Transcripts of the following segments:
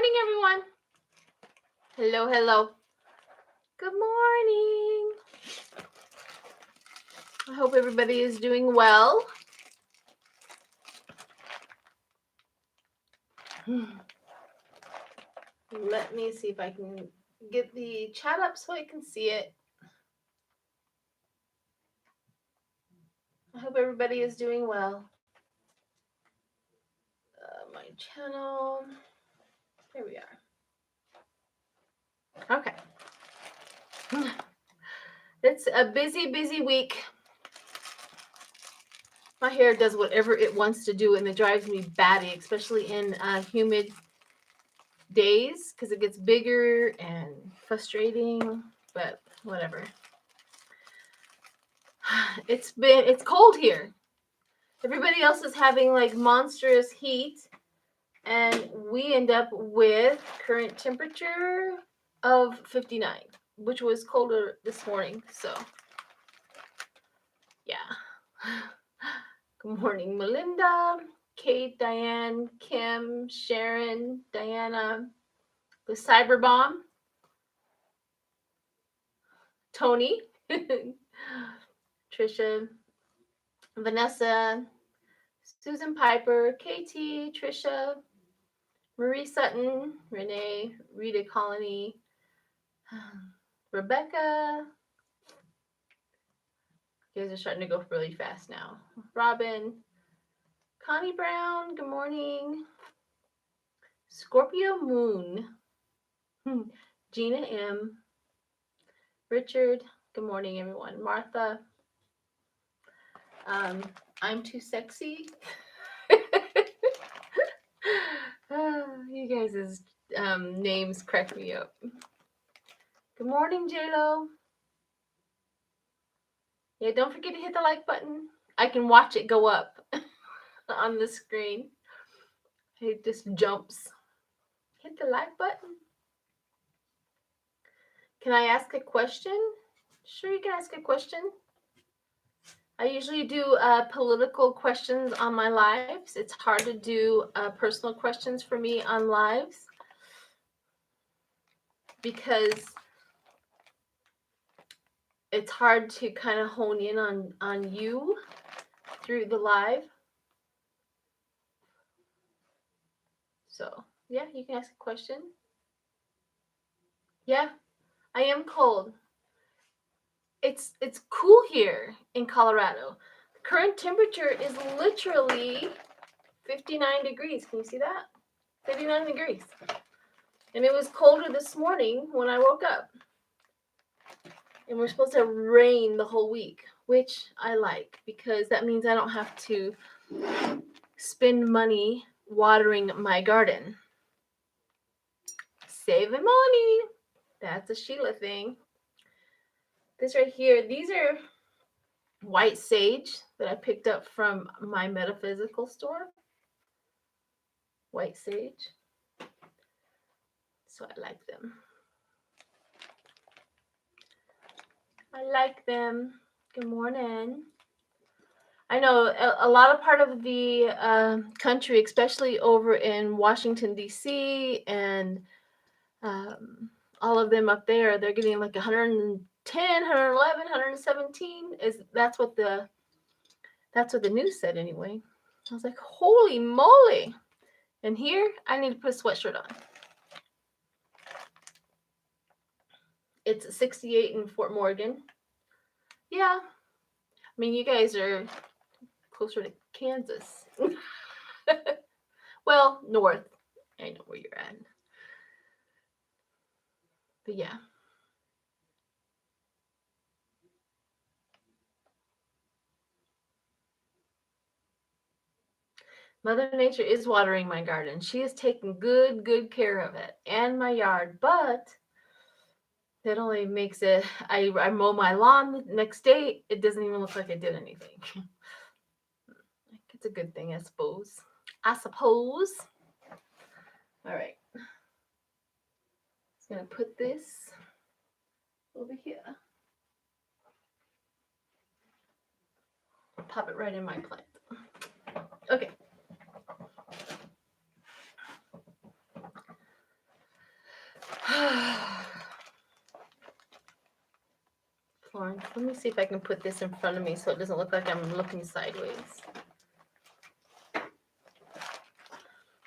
morning, everyone. Hello, hello. Good morning. I hope everybody is doing well. Let me see if I can get the chat up so I can see it. I hope everybody is doing well. My channel. Here we are. Okay. It's a busy, busy week. My hair does whatever it wants to do, and it drives me batty, especially in humid days, because it gets bigger and frustrating, but whatever. It's cold here. Everybody else is having like monstrous heat, and we end up with current temperature of 59, which was colder this morning. So yeah. Good morning, Melinda, Kate, Diane, Kim, Sharon, Diana, the Cyber Bomb, Tony, Trisha, Vanessa, Susan Piper, KT, Trisha, Marie Sutton, Renee, Rita Colony, Rebecca. You guys are starting to go really fast now. Robin, Connie Brown, good morning. Scorpio Moon, Gina M, Richard, good morning, everyone. Martha, I'm too sexy. You guys' names crack me up. Good morning, JLo. Yeah, don't forget to hit the like button. I can watch it go up on the screen. It just jumps. Hit the like button. Can I ask a question? Sure, you can ask a question. I usually do political questions on my lives. It's hard to do personal questions for me on lives because it's hard to kind of hone in on you through the live. So, yeah, you can ask a question. Yeah, I am cold. It's cool here in Colorado. The current temperature is literally 59 degrees. Can you see that? 59 degrees. And it was colder this morning when I woke up. And we're supposed to have rain the whole week, which I like because that means I don't have to spend money watering my garden. Saving money. That's a Sheila thing. This right here, these are white sage that I picked up from my metaphysical store. White sage. So I like them. I like them. Good morning. I know a lot of part of the country, especially over in Washington, D.C. and all of them up there, they're getting like 110, 111, 117. That's what the news said anyway. I was like, holy moly. And here, I need to put a sweatshirt on. It's 68 in Fort Morgan. Yeah. I mean, you guys are closer to Kansas. Well, north. I know where you're at. But yeah. Mother Nature is watering my garden. She is taking good care of it and my yard, but that only makes it, I mow my lawn the next day. It doesn't even look like I did anything. It's a good thing, I suppose. All right. Just going to put this over here. Pop it right in my plant. Okay. Let me see if I can put this in front of me so it doesn't look like I'm looking sideways.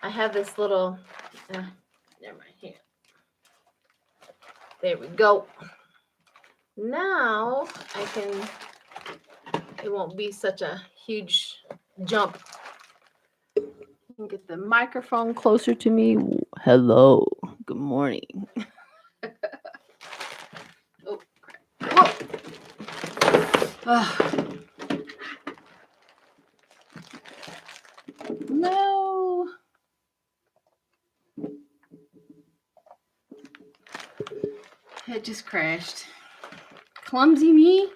I have this little, never mind, here. There we go. Now I can, it won't be such a huge jump. Get the microphone closer to me. Hello, good morning. Oh, crap. No. It just crashed. Clumsy me.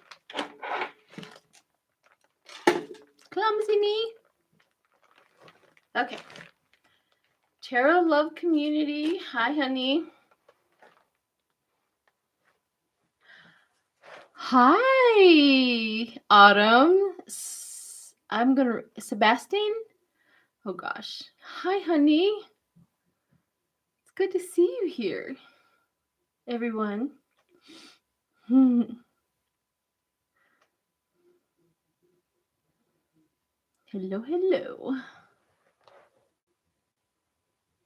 Clumsy me. Okay. Tarot Love Community. Hi, honey. Hi, Autumn. Sebastian? Oh, gosh. Hi, honey. It's good to see you here, everyone. Hello, hello.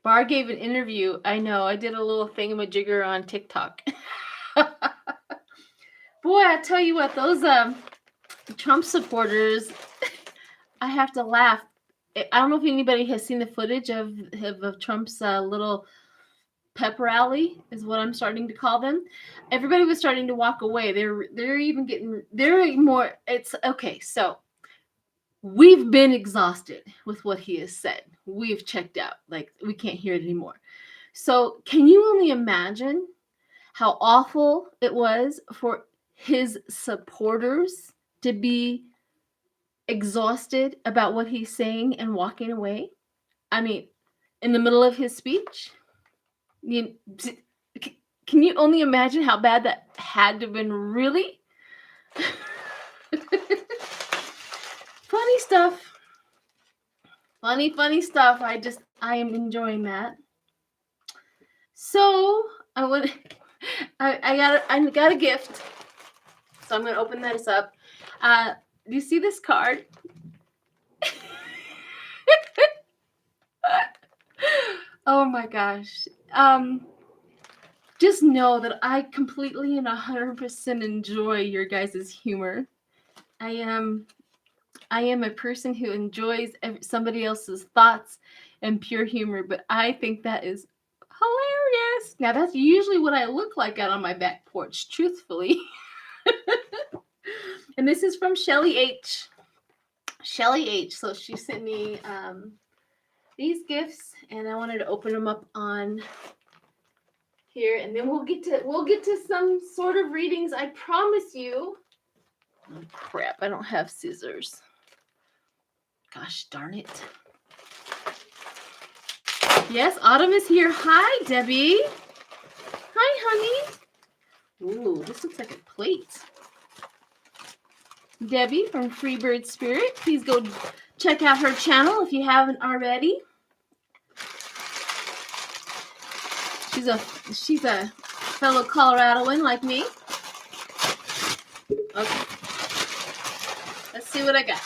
Bar gave an interview. I know. I did a little thingamajigger on TikTok. Boy, I tell you what, those Trump supporters, I have to laugh. I don't know if anybody has seen the footage of Trump's little pep rally, is what I'm starting to call them. Everybody was starting to walk away. They're even getting, they're more, it's okay. So we've been exhausted with what he has said. We've checked out. Like, we can't hear it anymore. So can you only imagine how awful it was for his supporters to be exhausted about what he's saying and walking away? I mean, in the middle of his speech? Can you only imagine how bad that had to have been? Really? Funny stuff. Funny stuff. I am enjoying that. So I got a gift. So I'm gonna open this up. Do you see this card? Oh my gosh. Just know that I completely and 100% enjoy your guys' humor. I am a person who enjoys somebody else's thoughts and pure humor, but I think that is hilarious. Now, that's usually what I look like out on my back porch, truthfully. And this is from Shelly H. Shelly H. So she sent me these gifts, and I wanted to open them up on here, and then we'll get to some sort of readings. I promise you. Oh, crap! I don't have scissors. Gosh darn it. Yes, Autumn is here. Hi, Debbie. Hi, honey. Ooh, this looks like a plate. Debbie from Freebird Spirit. Please go check out her channel if you haven't already. She's a fellow Coloradoan like me. Okay. Let's see what I got.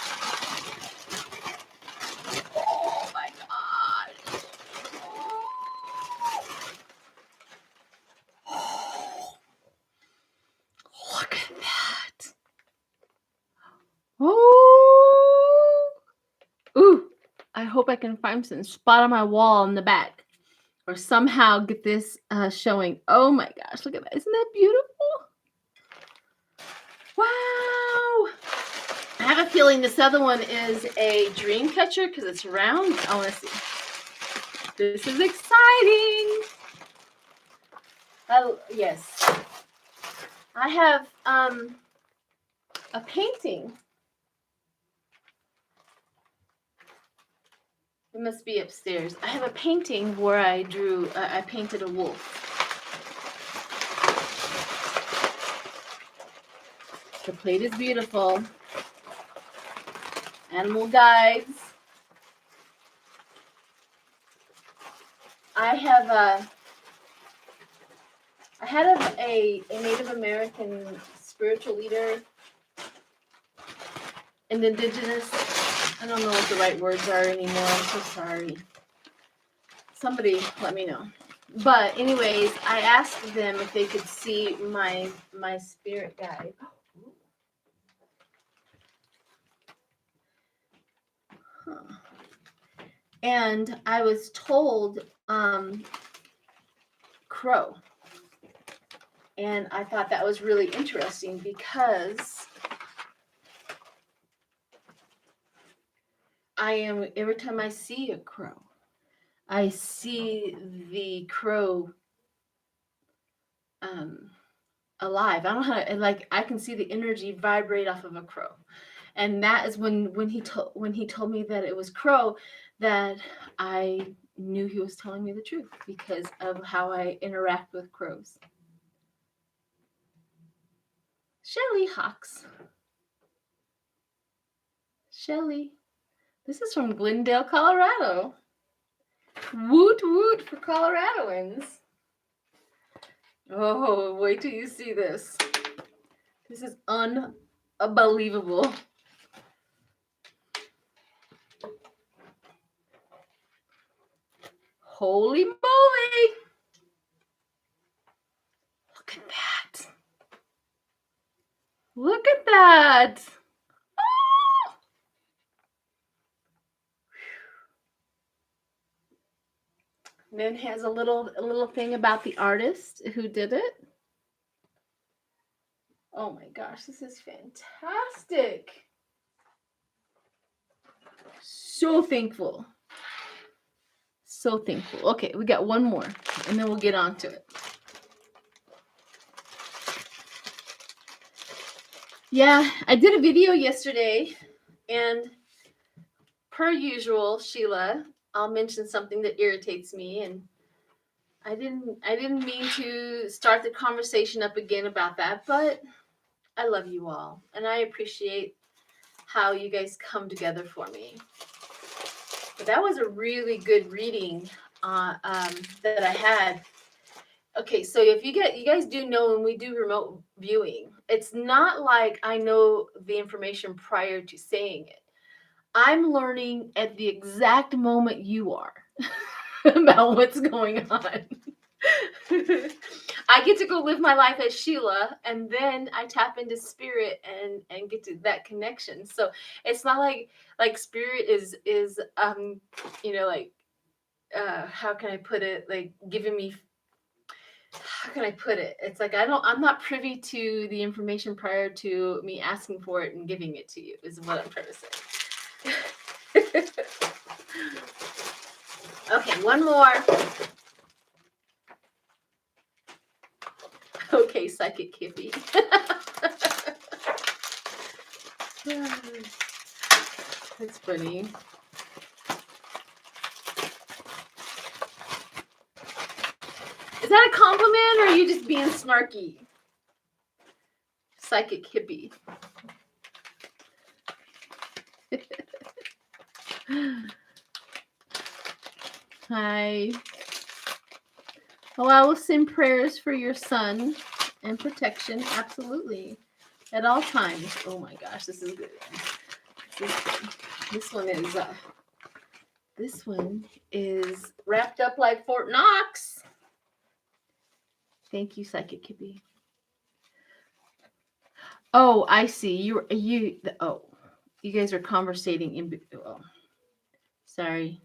Oh my God. Oh, look at that. Oh. Ooh. I hope I can find some spot on my wall in the back. Or somehow get this showing. Oh my gosh, look at that. Isn't that beautiful? Wow. I have a feeling this other one is a dream catcher because it's round. I want to see. This is exciting. Oh, yes. I have a painting. It must be upstairs. I have a painting where I painted a wolf. The plate is beautiful. Animal guides. I had a Native American spiritual leader and indigenous. I don't know what the right words are anymore. I'm so sorry. Somebody let me know. But anyways, I asked them if they could see my spirit guide. Huh. And I was told crow. And I thought that was really interesting because every time I see a crow, I see the crow alive. I don't know how, like, I can see the energy vibrate off of a crow. And that is when he told me that it was crow, that I knew he was telling me the truth because of how I interact with crows. Shelly Hawks. Shelly. This is from Glendale, Colorado. Woot woot for Coloradoans. Oh, wait till you see this. This is unbelievable. Holy moly! Look at that. Look at that. Oh! And then it has a little thing about the artist who did it. Oh my gosh, this is fantastic. So thankful. So thankful. Okay, we got one more, and then we'll get on to it. Yeah, I did a video yesterday, and per usual, Sheila, I'll mention something that irritates me, and I didn't mean to start the conversation up again about that, but I love you all, and I appreciate how you guys come together for me. But that was a really good reading that I had. Okay, so if you guys do know when we do remote viewing, it's not like I know the information prior to saying it. I'm learning at the exact moment you are about what's going on. I get to go live my life as Sheila, and then I tap into spirit and get to that connection. So it's not like spirit is you know, like how can I put it, like giving me, how can I put it? It's like I'm not privy to the information prior to me asking for it and giving it to you, is what I'm trying to say. Okay, one more. Okay, Psychic Kippy. That's funny. Is that a compliment or are you just being snarky? Psychic hippie. Hi. Oh, I will send prayers for your son and protection. Absolutely. At all times. Oh my gosh, this is good. This one is wrapped up like Fort Knox. Thank you, Psychic Kippy. Oh, I see. You guys are conversating in. Oh, sorry.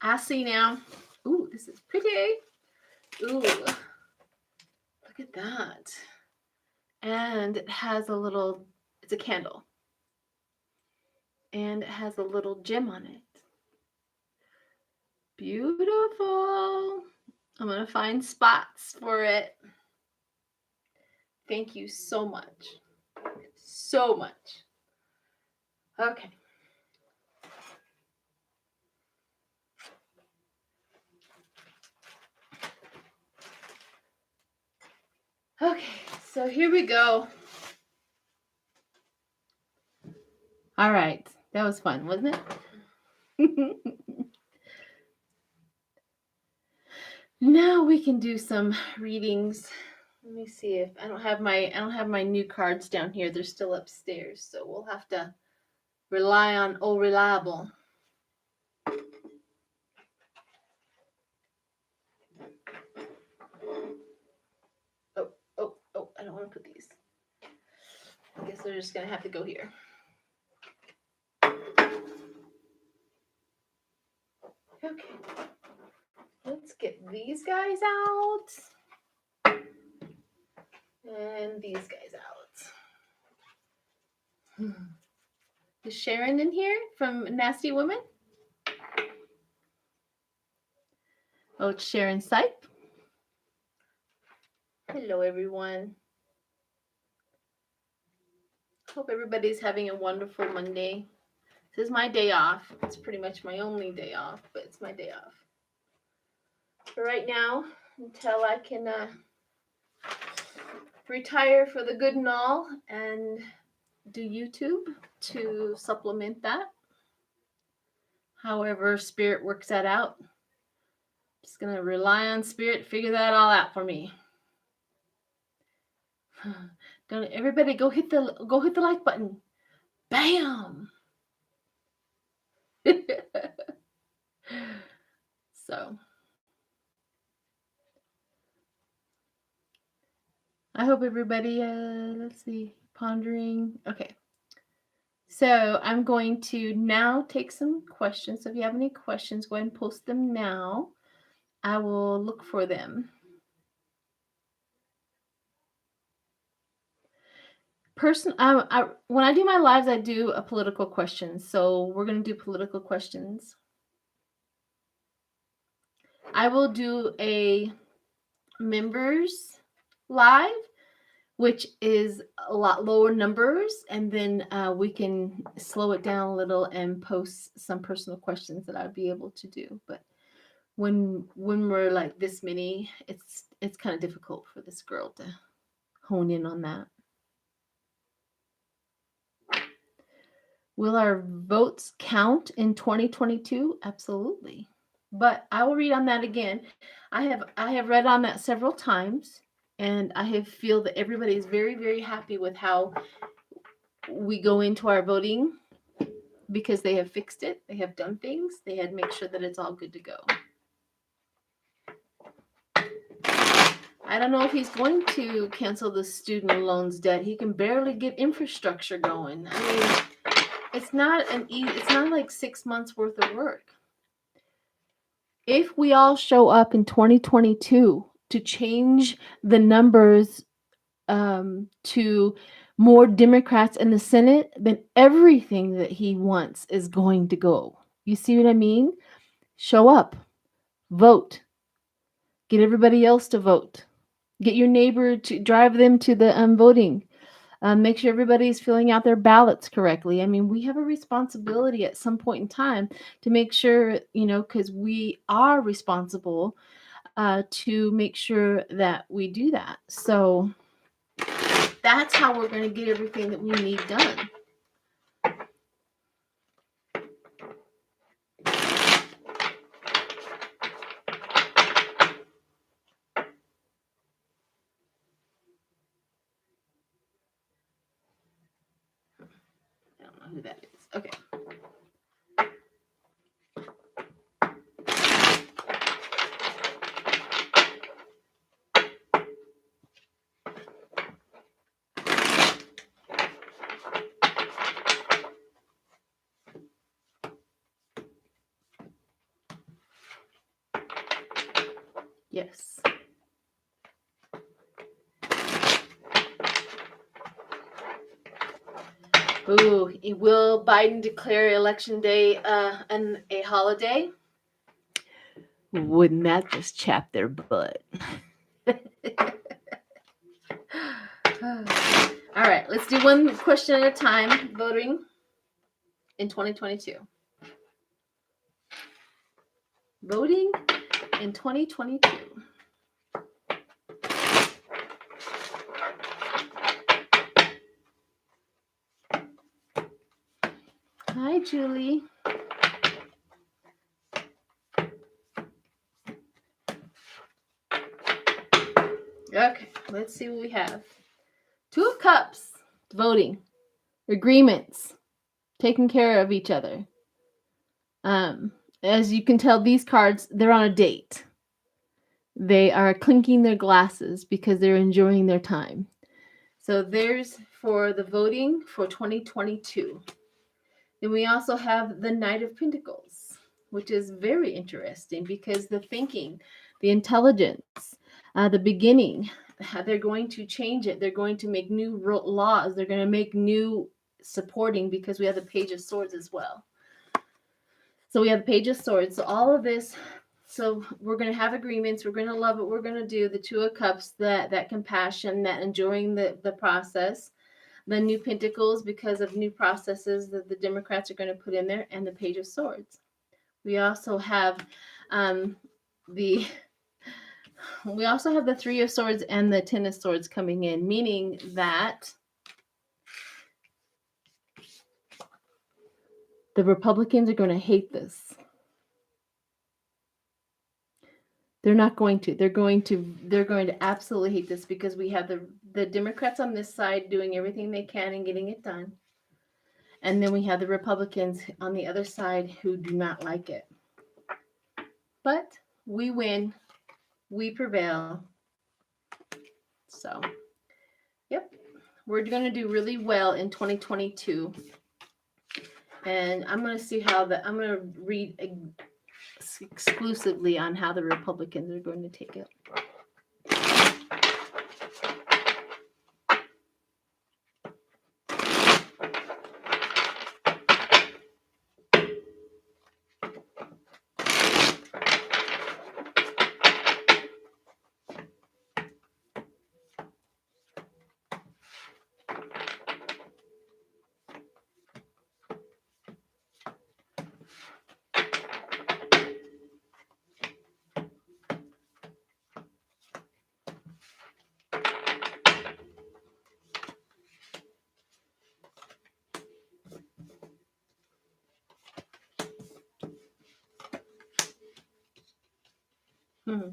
I see now. Ooh, this is pretty. Ooh, look at that. And it has a little. It's a candle. And it has a little gem on it. Beautiful. I'm going to find spots for it. Thank you so much. So much. Okay. Okay, so here we go. All right. That was fun, wasn't it? Now we can do some readings Let me see if I don't have my new cards down here. They're still upstairs, so we'll have to rely on old reliable. Oh, I don't want to put these. I guess they're just gonna have to go here. Okay. Let's get these guys out. And these guys out. Is Sharon in here from Nasty Woman? Oh, it's Sharon Sipe. Hello, everyone. Hope everybody's having a wonderful Monday. This is my day off. It's pretty much my only day off, but it's my day off. For right now, until I can retire for the good and all and do YouTube to supplement that. However, Spirit works that out. Just gonna rely on Spirit to figure that all out for me. Don't everybody go hit the like button. Bam. So I hope everybody let's see, pondering. Okay. So I'm going to now take some questions. So if you have any questions, go ahead and post them now. I will look for them. When I do my lives, I do a political question. So we're going to do political questions. I will do a members live, which is a lot lower numbers, and then we can slow it down a little and post some personal questions that I'd be able to do. But when we're like this many, it's kind of difficult for this girl to hone in on that. Will our votes count in 2022? Absolutely. But I will read on that again. I have read on that several times, and I feel that everybody is very, very happy with how we go into our voting because they have fixed it. They have done things. They had to make sure that it's all good to go. I don't know if he's going to cancel the student loans debt. He can barely get infrastructure going. I mean, it's not like 6 months worth of work. If we all show up in 2022 to change the numbers to more Democrats in the Senate, then everything that he wants is going to go. You see what I mean? Show up, vote, get everybody else to vote, get your neighbor to drive them to the voting. Make sure everybody's filling out their ballots correctly. I mean, we have a responsibility at some point in time to make sure, because we are responsible to make sure that we do that. So that's how we're going to get everything that we need done. I don't know who that is. Okay. Yes. Ooh, will Biden declare Election Day a holiday? Wouldn't that just chap their butt? All right, let's do one question at a time. Voting in 2022. Voting in 2022. Hi, Julie. Okay, let's see what we have. Two of Cups, voting, agreements, taking care of each other. As you can tell, these cards, they're on a date. They are clinking their glasses because they're enjoying their time. So there's for the voting for 2022. Then we also have the Knight of Pentacles, which is very interesting because the thinking, the intelligence, the beginning, they're going to change it. They're going to make new laws. They're going to make new supporting because we have the Page of Swords as well. So we have the Page of Swords. So all of this, so we're going to have agreements. We're going to love what we're going to do. The Two of Cups, that compassion, that enjoying the process. The New Pentacles because of new processes that the Democrats are going to put in there, and the Page of Swords. We also have the Three of Swords and the Ten of Swords coming in, meaning that the Republicans are going to hate this. They're not going to. They're going to absolutely hate this because we have the Democrats on this side doing everything they can and getting it done. And then we have the Republicans on the other side who do not like it. But we win. We prevail. So, yep. We're going to do really well in 2022. And I'm going to see I'm going to read exclusively on how the Republicans are going to take it. Hmm.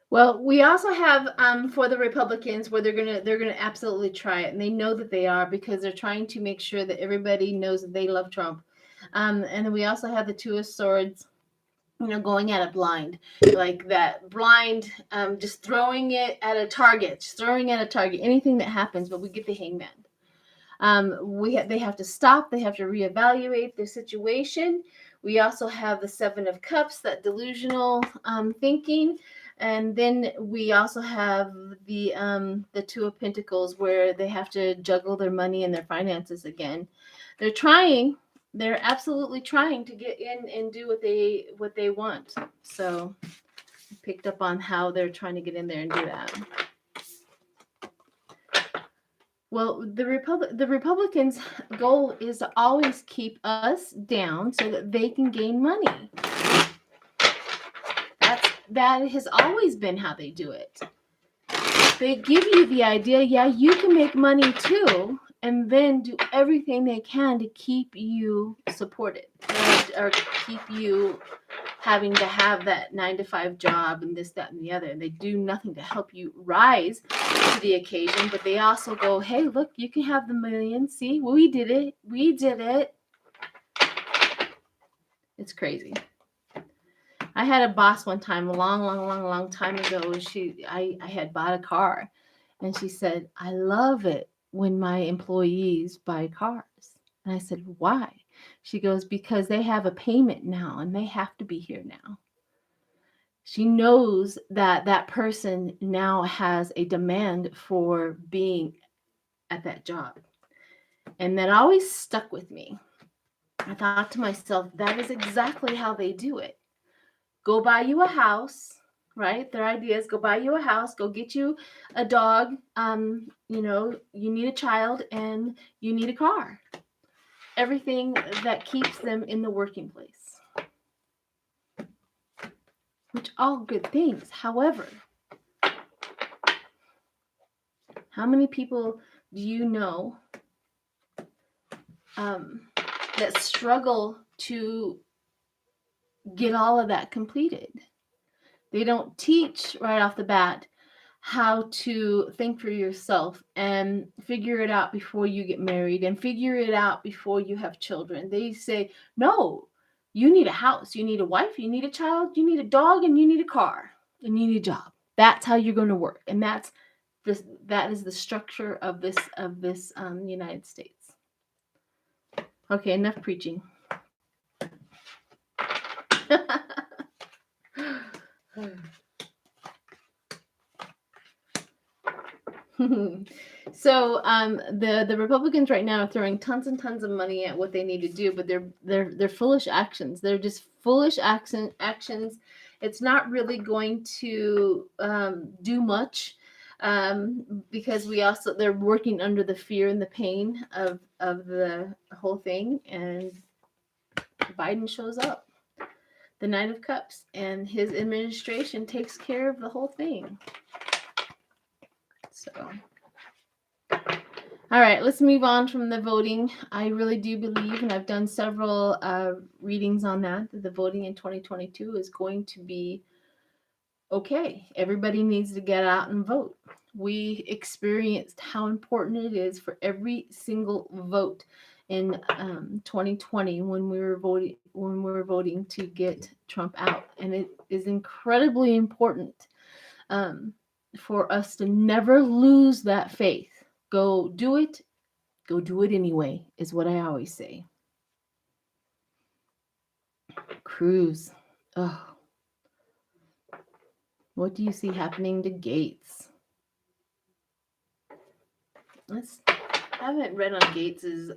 Well, we also have for the Republicans where they're gonna absolutely try it, and they know that they are because they're trying to make sure that everybody knows that they love Trump. And then we also have the Two of Swords, going at it blind, like that blind, just throwing it at a target, anything that happens. But we get the Hangman. They have to stop. They have to reevaluate their situation. We also have the Seven of Cups, that delusional thinking. And then we also have the Two of Pentacles, where they have to juggle their money and their finances again. They're trying. They're absolutely trying to get in and do what they want. So I picked up on how they're trying to get in there and do that. Well, the Republicans' goal is to always keep us down so that they can gain money. That has always been how they do it. They give you the idea, yeah, you can make money too, and then do everything they can to keep you supported or keep you having to have that 9-to-5 job and this, that, and the other. And they do nothing to help you rise to the occasion, but they also go, hey, look, you can have the million. See, we did it. We did it. It's crazy. I had a boss one time, a long time ago. I had bought a car, and she said, I love it when my employees buy cars. And I said, why? She goes, because they have a payment now, and they have to be here now. She knows that person now has a demand for being at that job. And that always stuck with me. I thought to myself, that is exactly how they do it. Go buy you a house, right? Their idea is go buy you a house, go get you a dog, you need a child, and you need a car. Everything that keeps them in the working place. Which all good things. However, how many people do you know that struggle to get all of that completed. They don't teach right off the bat how to think for yourself and figure it out before you get married and figure it out before you have children. They say, no, you need a house, you need a wife, you need a child, you need a dog, and you need a car, and you need a job. That's how you're going to work. And that is the structure of this United States. Okay, enough preaching. So the Republicans right now are throwing tons and tons of money at what they need to do, but they're foolish actions. They're just foolish actions. It's not really going to do much because they're working under the fear and the pain of the whole thing. And Biden shows up, the Knight of Cups, and his administration takes care of the whole thing. So, all right, let's move on from the voting. I really do believe, and I've done several readings on that the voting in 2022 is going to be okay. Everybody needs to get out and vote. We experienced how important it is for every single vote in 2020 when we were voting to get Trump out, and it is incredibly important for us to never lose that faith. Go do it anyway, is what I always say. Cruz. Oh. What do you see happening to Gaetz? I haven't read on Gaetz's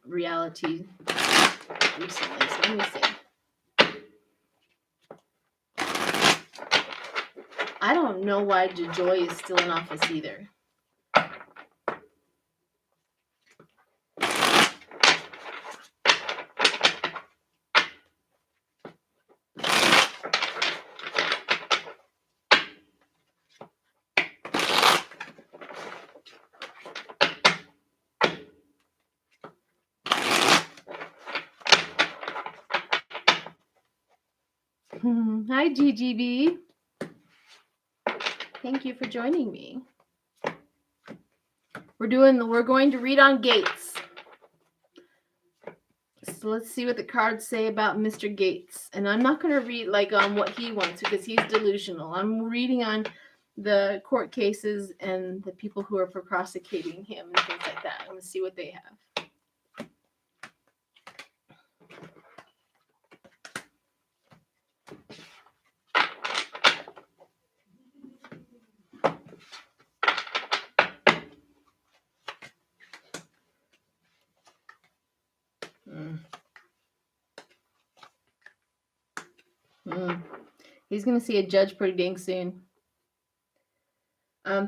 reality recently, so let me see. I don't know why DeJoy is still in office either. Hi, GGB. Thank you for joining me. We're going to read on Gaetz. So let's see what the cards say about Mr. Gaetz. And I'm not going to read on what he wants because he's delusional. I'm reading on the court cases and the people who are prosecuting him and things like that. I'm going to see what they have. He's going to see a judge pretty dang soon.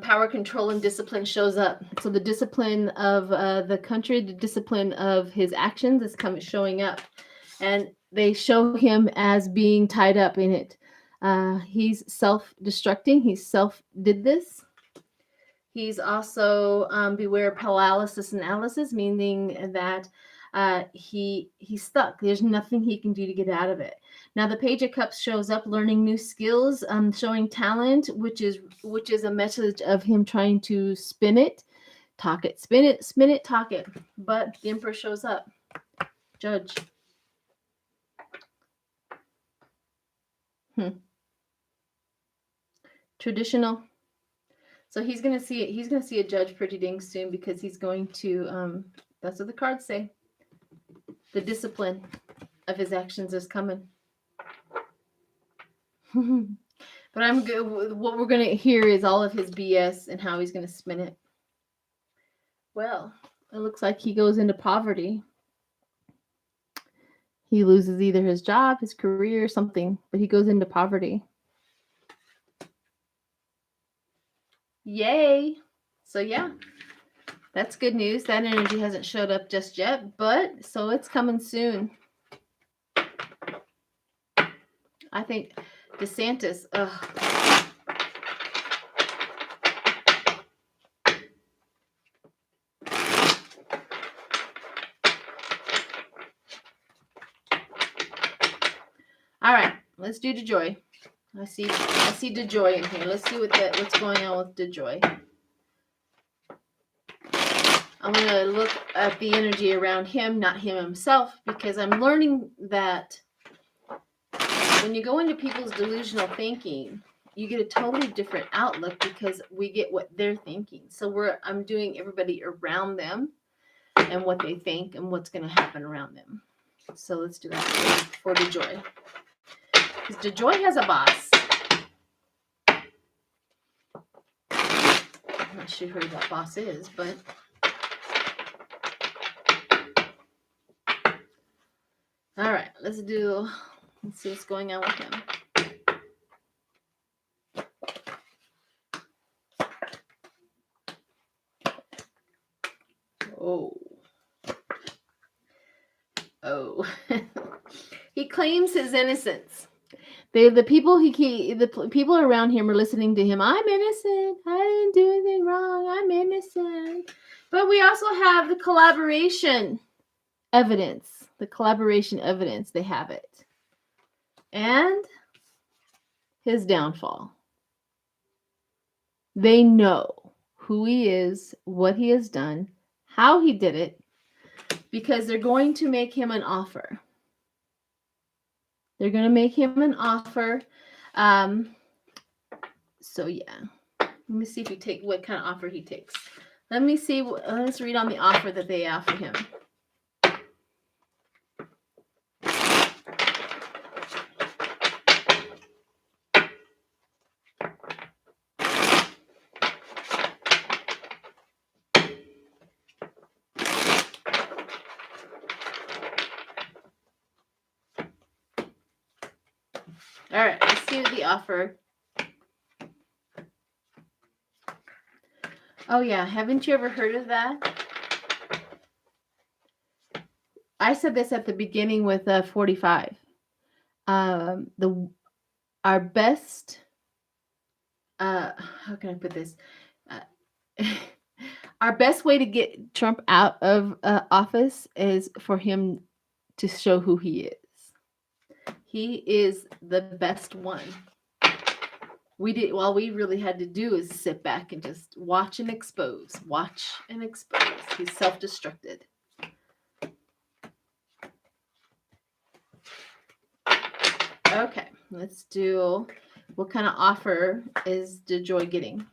Power, control, and discipline shows up. So the discipline of the country, the discipline of his actions is showing up. And they show him as being tied up in it. He's self-destructing. He did this. He's also beware paralysis analysis, meaning that he's stuck. There's nothing he can do to get out of it. Now the Page of Cups shows up, learning new skills, showing talent, which is a message of him trying to spin it, talk it, spin it, talk it. But the Emperor shows up, Judge. Traditional. So he's gonna see it. He's gonna see a judge pretty dang soon because he's going to. That's what the cards say. The discipline of his actions is coming. But I'm good. What we're gonna hear is all of his BS and how he's gonna spin it. Well, it looks like he goes into poverty. He loses either his job, his career, or something, but he goes into poverty. Yay! So yeah, that's good news. That energy hasn't showed up just yet, but so it's coming soon. I think DeSantis, let's do DeJoy. I see DeJoy in here. Let's see what's going on with DeJoy. I'm going to look at the energy around him, not him himself, because I'm learning that when you go into people's delusional thinking, you get a totally different outlook because we get what they're thinking. So I'm doing everybody around them and what they think and what's going to happen around them. So let's do that for DeJoy. Because DeJoy has a boss. I'm not sure who that boss is, but all right, let's see what's going on with him. Oh. He claims his innocence. The people around him are listening to him. I'm innocent. I didn't do anything wrong. I'm innocent. But we also have the collaboration evidence. The collaboration evidence. They have it. And his downfall. They know who he is, what he has done, how he did it, because they're going to make him an offer. They're going to make him an offer. So yeah, let me see if what kind of offer he takes. Let me see. Let's read on the offer that they offer him. All right, let's see what the offer. Oh yeah, haven't you ever heard of that? I said this at the beginning with 45. Our best. How can I put this? Our best way to get Trump out of office is for him to show who he is. He is the best one. All we really had to do is sit back and just watch and expose. Watch and expose. He's self-destructed. Okay, let's do, what kind of offer is DeJoy getting?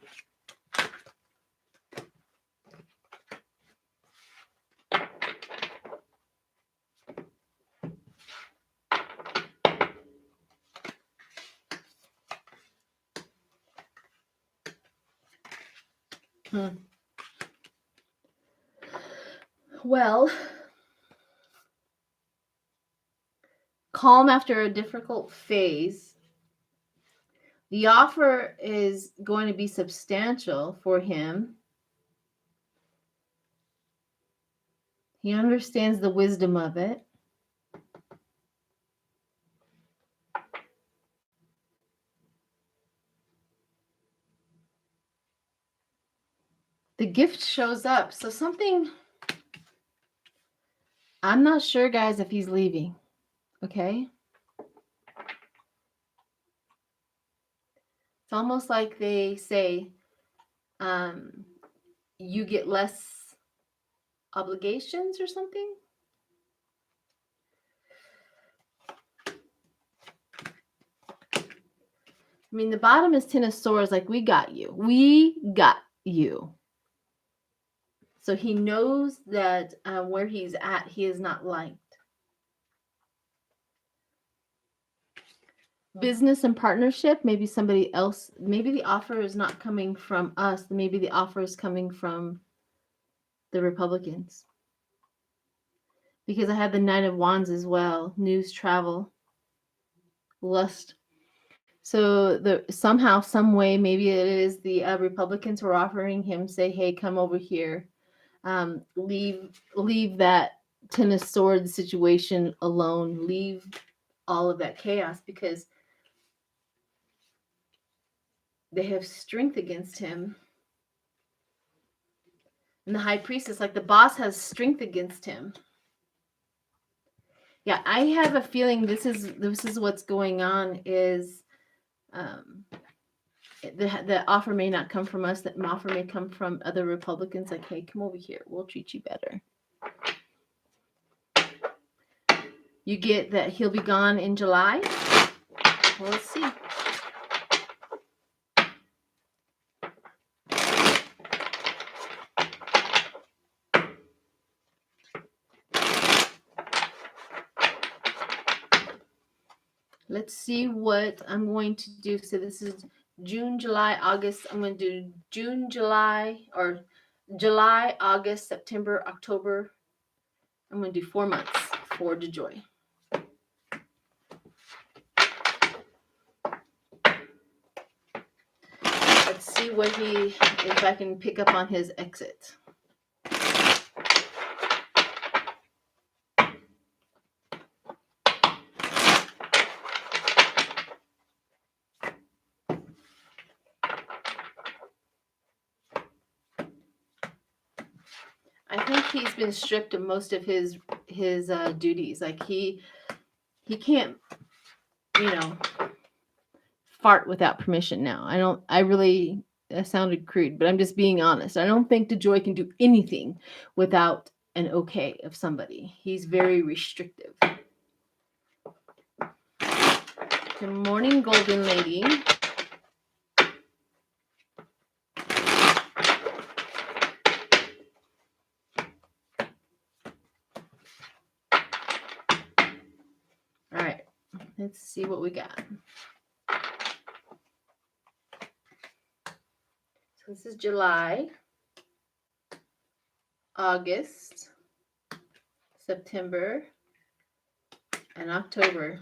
Well, calm after a difficult phase. The offer is going to be substantial for him. He understands the wisdom of it. The gift shows up. So something, I'm not sure, guys, if he's leaving. Okay? It's almost like they say, you get less obligations or something. I mean, the bottom is 10 of swords, like we got you. We got you. So he knows that where he's at, he is not liked. Business and partnership, maybe somebody else, maybe the offer is not coming from us. Maybe the offer is coming from the Republicans. Because I had the Knight of Wands as well. News, travel, lust. So somehow, some way, maybe it is the Republicans who are offering him, say, hey, come over here. Leave that 10 of swords situation alone. Leave all of that chaos, because they have strength against him. And the high priestess, like the boss, has strength against him. Yeah, I have a feeling this is what's going on is the offer may not come from us. That offer may come from other Republicans. Like, hey, come over here. We'll treat you better. You get that he'll be gone in July. Well, let's see. Let's see what I'm going to do. So this is June, July, August. I'm going to do June, July, or July, August, September, October. I'm going to do 4 months for DeJoy. Let's see what if I can pick up on his exit. I think he's been stripped of most of his duties. Like he can't, fart without permission now. That sounded crude, but I'm just being honest. I don't think DeJoy can do anything without an okay of somebody. He's very restrictive. Good morning, Golden Lady. All right, let's see what we got. So this is July, August, September, and October.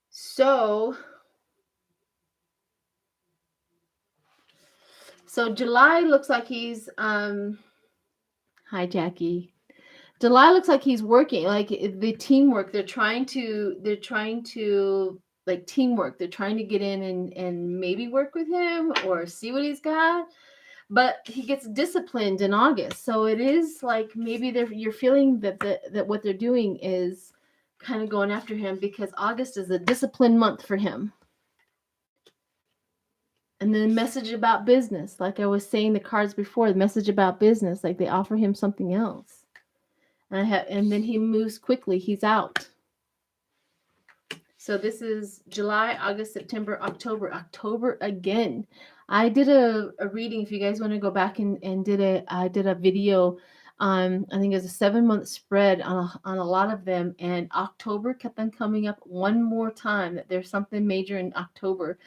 So July looks like he's hi Jackie. July looks like he's working, like the teamwork. They're trying to like teamwork. They're trying to get in and maybe work with him or see what he's got. But he gets disciplined in August. So it is like maybe you're feeling that what they're doing is kind of going after him because August is a disciplined month for him. And then message about business, like I was saying the cards before, the message about business, like they offer him something else. And then he moves quickly. He's out. So this is July, August, September, October. October again. I did a reading. If you guys want to go back and I did a video. I think it was a 7-month spread on a lot of them. And October kept on coming up one more time. That there's something major in October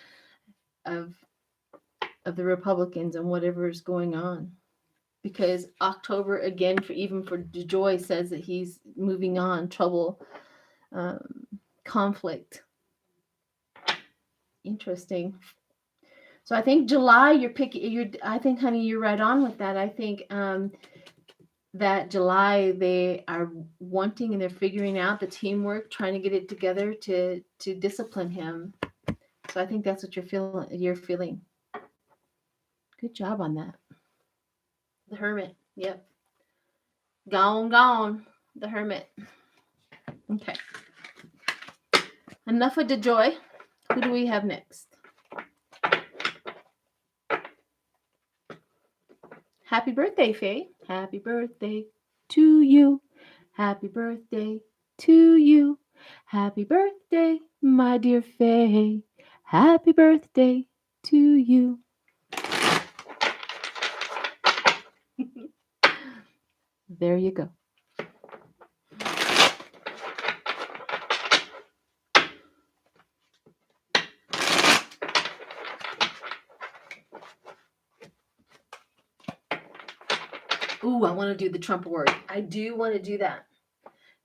of the Republicans and whatever is going on. Because October again for DeJoy says that he's moving on, trouble, conflict. Interesting. So I think July I think, honey, you're right on with that. I think that July they are wanting and they're figuring out the teamwork, trying to get it together to discipline him. So I think that's what you're feeling. Good job on that. The Hermit. Yep. Gone. The Hermit. Okay. Enough of DeJoy. Who do we have next? Happy birthday, Faye. Happy birthday to you. Happy birthday to you. Happy birthday, my dear Faye. Happy birthday to you. There you go. Ooh, I want to do the Trump word. I do want to do that.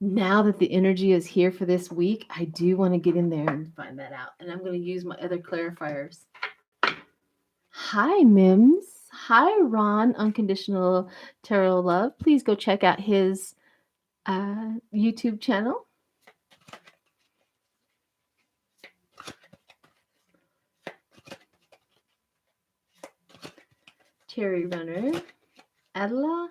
Now that the energy is here for this week, I do want to get in there and find that out. And I'm going to use my other clarifiers. Hi, Mims. Hi, Ron, Unconditional Tarot Love. Please go check out his YouTube channel. Terry Runner. Adela,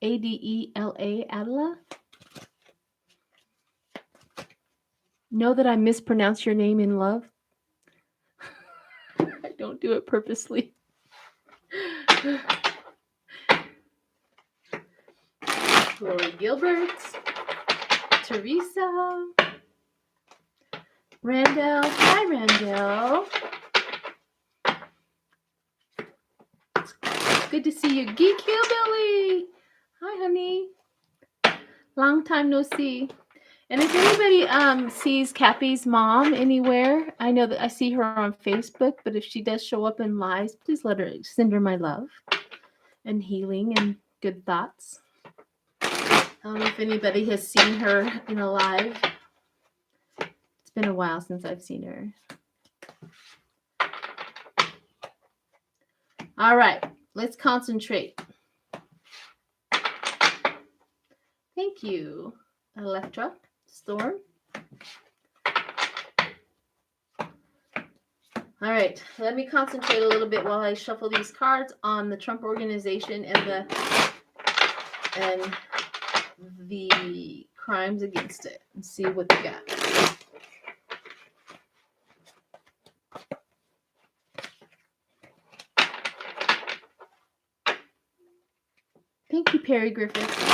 Adela, Adela. Know that I mispronounce your name in love. I don't do it purposely. Lori Gilbert, Teresa, Randall. Hi, Randall. It's good to see you, Geek Hillbilly. Hi, honey. Long time no see. And if anybody sees Cappy's mom anywhere, I know that I see her on Facebook, but if she does show up in lives, please send her my love and healing and good thoughts. I don't know if anybody has seen her in a live. It's been a while since I've seen her. All right, let's concentrate. Thank you, Electra Storm. All right, let me concentrate a little bit while I shuffle these cards on the Trump organization and the crimes against it and see what they got. Thank you, Perry Griffith.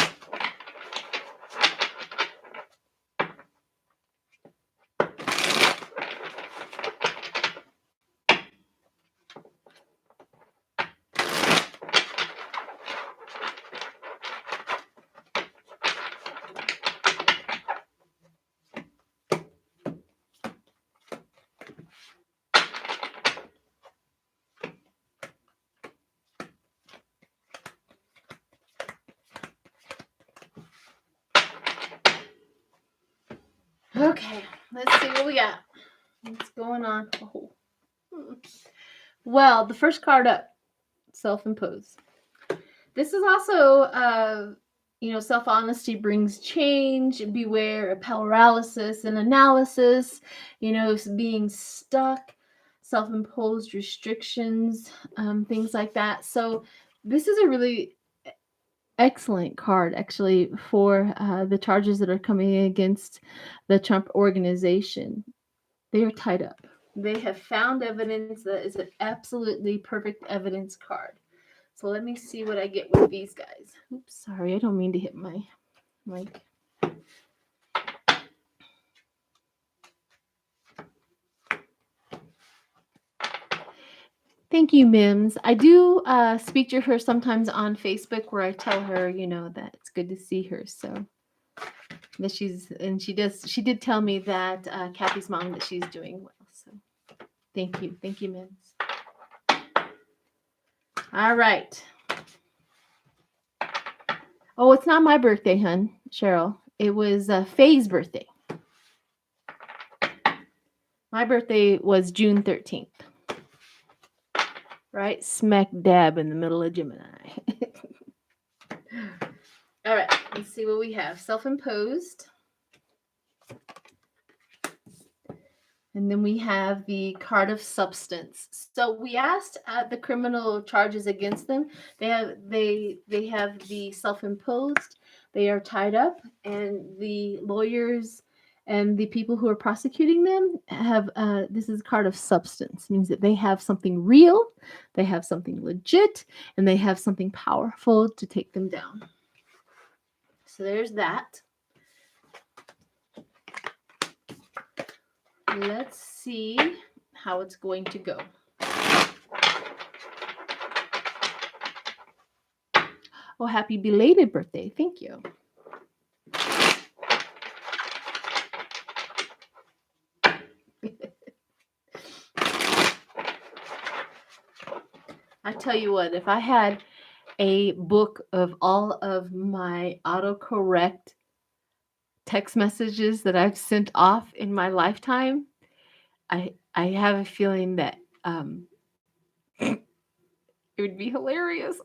Okay, let's see what we got. What's going on? Oh. Well, the first card up, self-imposed. This is also, self-honesty brings change. Beware of paralysis and analysis. Being stuck, self-imposed restrictions, things like that. So this is a really excellent card, actually, for the charges that are coming against the Trump organization. They are tied up. They have found evidence that is an absolutely perfect evidence card. So let me see what I get with these guys. Oops, sorry, I don't mean to hit my mic. Thank you, Mims. I do speak to her sometimes on Facebook where I tell her, that it's good to see her. So that she did tell me that Kathy's mom, that she's doing well. So thank you, Mims. All right. Oh, it's not my birthday, hun, Cheryl. It was Faye's birthday. My birthday was June 13th. Right? Smack dab in the middle of Gemini. All right. Let's see what we have. Self-imposed. And then we have the card of substance. So we asked the criminal charges against them. They have the self-imposed. They are tied up, and the lawyers and the people who are prosecuting them have this is a card of substance. It means that they have something real, they have something legit, and they have something powerful to take them down. So there's that. Let's see how it's going to go. Oh, happy belated birthday. Thank you. I tell you what, if I had a book of all of my autocorrect text messages that I've sent off in my lifetime, I have a feeling that it would be hilarious.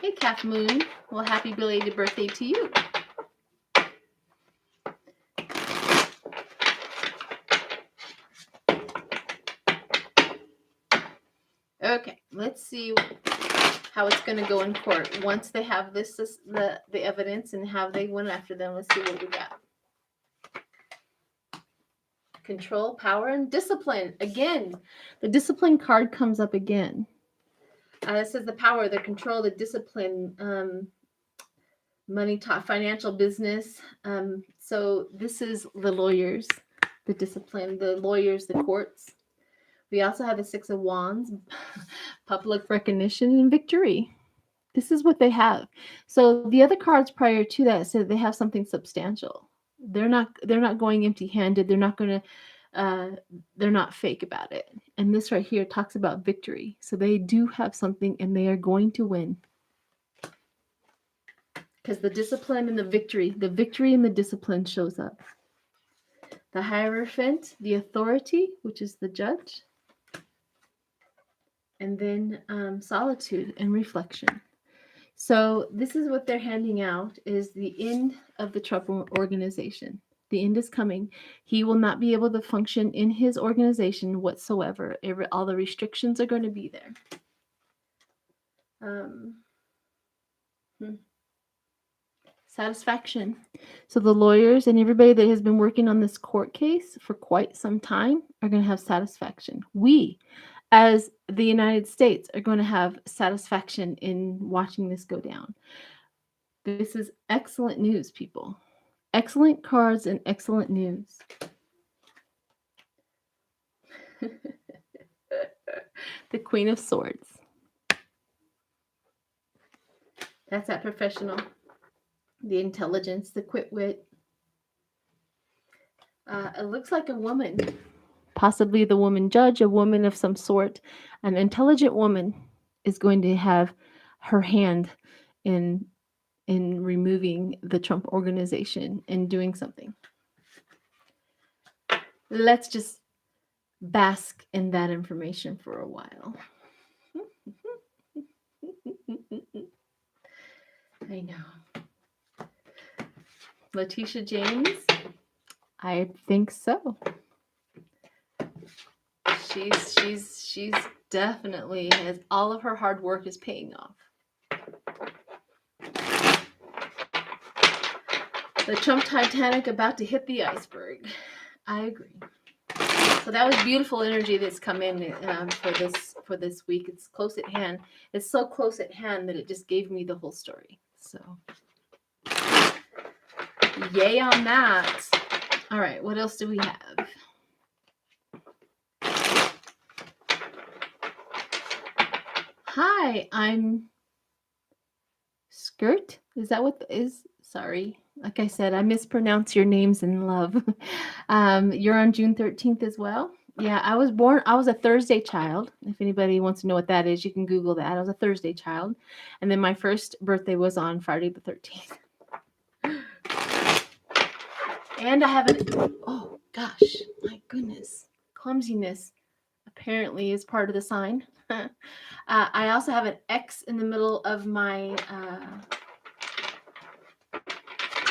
Hey, Calf Moon. Well, happy belated birthday to you. Okay, let's see how it's going to go in court. Once they have the evidence and how they went after them, let's see what we got. Control, power, and discipline. Again, the discipline card comes up again. This says the power, the control, the discipline, money, financial, business. So this is the lawyers, the discipline, the lawyers, the courts. We also have the Six of Wands, public recognition and victory. This is what they have. So the other cards prior to that said they have something substantial. They're not going empty-handed. They're not fake about it. And this right here talks about victory. So they do have something and they are going to win. Because the discipline and the victory and the discipline shows up. The Hierophant, the authority, which is the judge. And then solitude and reflection. So this is what they're handing out is the end of the Trump organization. The end is coming. He will not be able to function in his organization whatsoever. All the restrictions are going to be there. Satisfaction. So the lawyers and everybody that has been working on this court case for quite some time are going to have satisfaction. We, as the United States, are going to have satisfaction in watching this go down. This is excellent news, people. Excellent cards and excellent news. The Queen of Swords. That's that professional. The intelligence, the quick wit. It looks like a woman. Possibly the woman judge, a woman of some sort. An intelligent woman is going to have her hand in removing the Trump organization and doing something. Let's just bask in that information for a while. I know. Letitia James? I think so. She's definitely has all of her hard work is paying off. The Trump Titanic about to hit the iceberg. I agree. So that was beautiful energy that's come in for this week. It's close at hand. It's so close at hand that it just gave me the whole story. So yay on that. All right, what else do we have? Hi, I'm Skirt. Is that what is? Sorry. Like I said, I mispronounce your names in love. You're on June 13th as well. Yeah, I was a Thursday child. If anybody wants to know what that is, you can Google that. I was a Thursday child. And then my first birthday was on Friday the 13th. And I have oh gosh, my goodness. Clumsiness apparently is part of the sign. I also have an X in the middle of my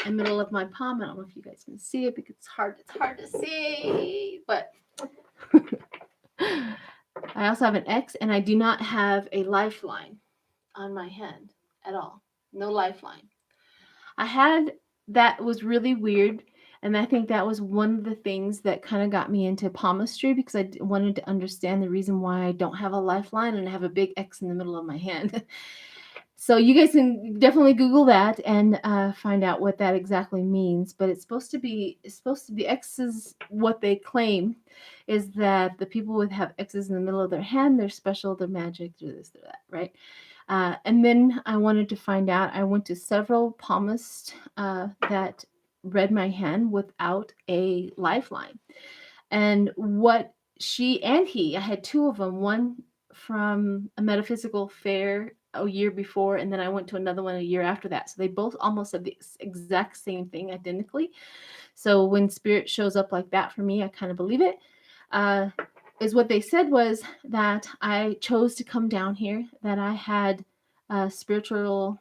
palm. I don't know if you guys can see it because it's hard to see, but I also have an X, and I do not have a lifeline on my hand at all. No lifeline. That was really weird, and I think that was one of the things that kind of got me into palmistry because I wanted to understand the reason why I don't have a lifeline and I have a big X in the middle of my hand. So you guys can definitely Google that and find out what that exactly means. But it's supposed to be X's. What they claim is that the people would have X's in the middle of their hand. They're special. They're magic. They're this. They're that. Right. And then I wanted to find out. I went to several palmists that read my hand without a lifeline. And what she and he, I had two of them. One from a metaphysical fair a year before, and then I went to another one a year after that. So they both almost said the exact same thing identically. So when spirit shows up like that for me, I kind of believe it. Is what they said was that I chose to come down here, that I had spiritual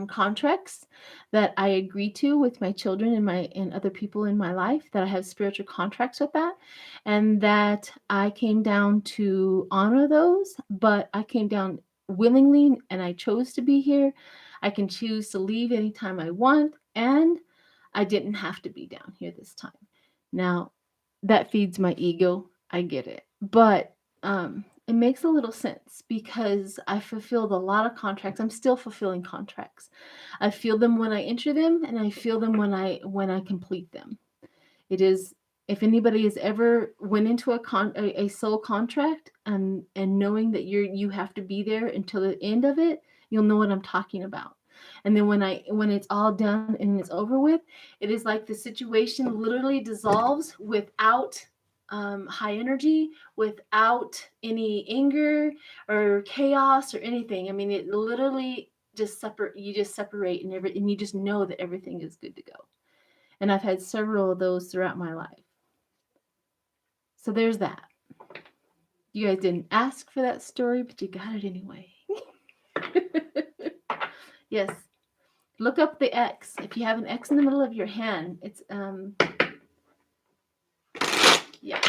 contracts that I agree to with my children and other people in my life, that I have spiritual contracts with that, and that I came down to honor those, but I came down willingly and I chose to be here. I can choose to leave anytime I want, and I didn't have to be down here this time. Now, that feeds my ego. I get it. But it makes a little sense because I fulfilled a lot of contracts. I'm still fulfilling contracts. I feel them when I enter them, and I feel them when I complete them. It is, if anybody has ever went into a soul contract and knowing that you have to be there until the end of it, you'll know what I'm talking about. And then when it's all done and it's over with, it is like the situation literally dissolves without high energy, without any anger or chaos or anything. I mean, it literally just separate and you just know that everything is good to go. And I've had several of those throughout my life. So there's that. You guys didn't ask for that story, but you got it anyway. Yes. Look up the X. If you have an X in the middle of your hand, it's yeah.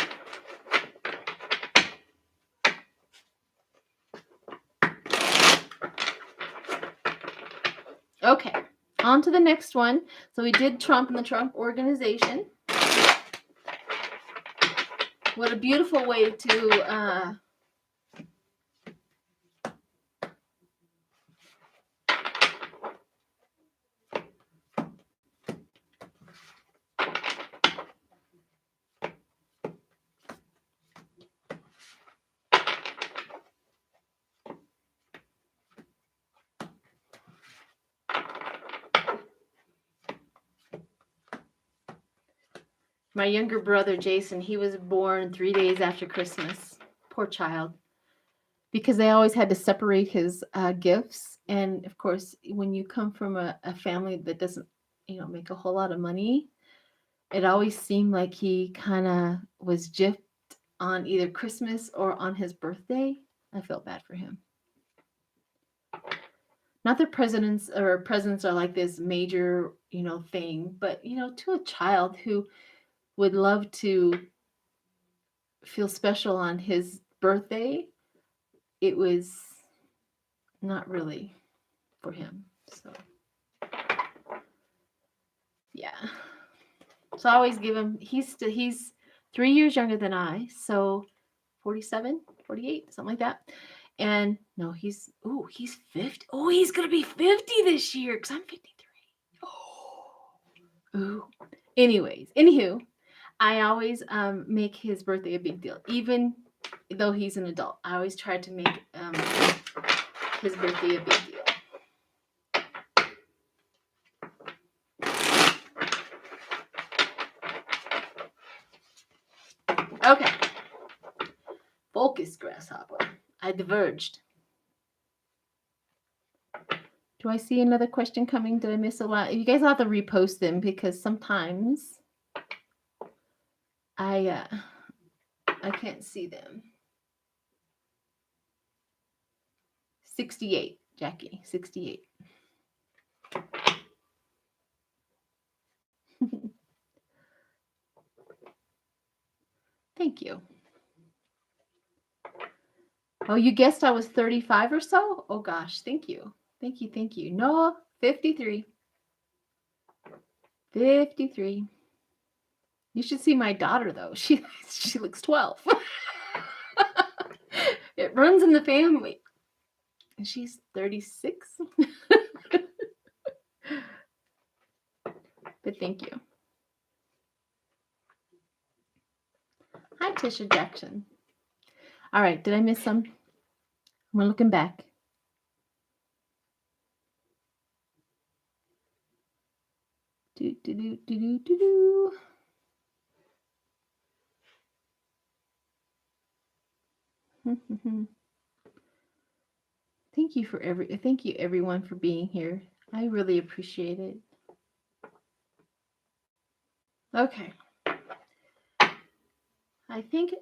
Okay. On to the next one. So we did Trump and the Trump Organization. What a beautiful way to my younger brother, Jason, he was born 3 days after Christmas. Poor child. Because they always had to separate his gifts. And of course, when you come from a family that doesn't, make a whole lot of money, it always seemed like he kind of was gypped on either Christmas or on his birthday. I felt bad for him. Not that presents are like this major, thing, but to a child who would love to feel special on his birthday, it was not really for him. So yeah. So I always give him, he's 3 years younger than I, so 47, 48, something like that. And no, he's 50. Oh, he's going to be 50 this year because I'm 53. Oh. Ooh. Anywho, I always make his birthday a big deal. Even though he's an adult, I always try to make his birthday a big deal. Okay. Focus, grasshopper. I diverged. Do I see another question coming? Did I miss a lot? You guys have to repost them because sometimes I can't see them. 68, Jackie. 68. Thank you. Oh, you guessed I was 35 or so? Oh gosh, thank you. Thank you. No, 53. 53. You should see my daughter though. She looks 12. It runs in the family. And she's 36. But thank you. Hi, Tisha Jackson. All right, did I miss some? I'm looking back. Do. Thank you everyone for being here. I really appreciate it. Okay. I think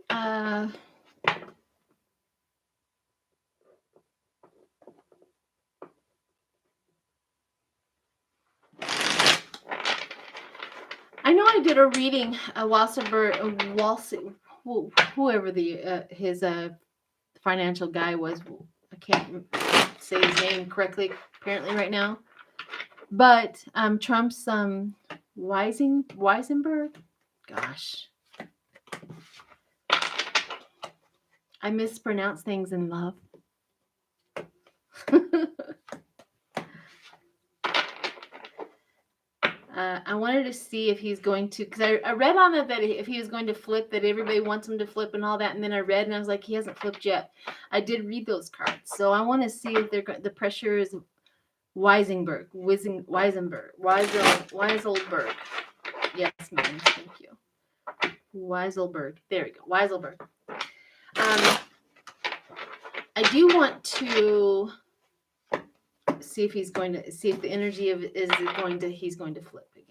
I know I did a reading, whoever his financial guy was. I can't say his name correctly apparently right now. But Trump's Weissenberg, gosh, I mispronounce things in love. I wanted to see if he's going to, because I read on it that if he was going to flip, that everybody wants him to flip and all that. And then I read and I was like, he hasn't flipped yet. I did read those cards. So I want to see if the pressure is Weisselberg. Yes, ma'am. Thank you. Weisselberg. There we go. Weisselberg. I do want to see if he's going to see if the energy of he's going to flip again.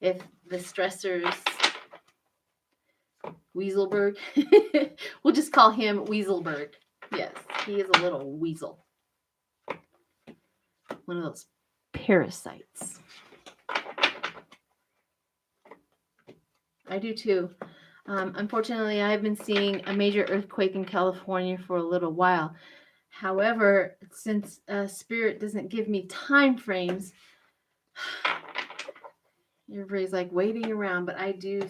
If the stressors, Weisselberg, we'll just call him Weisselberg. Yes, he is a little weasel. One of those parasites. I do too. Unfortunately, I've been seeing a major earthquake in California for a little while. However, since Spirit doesn't give me time frames, everybody's like waiting around. But I do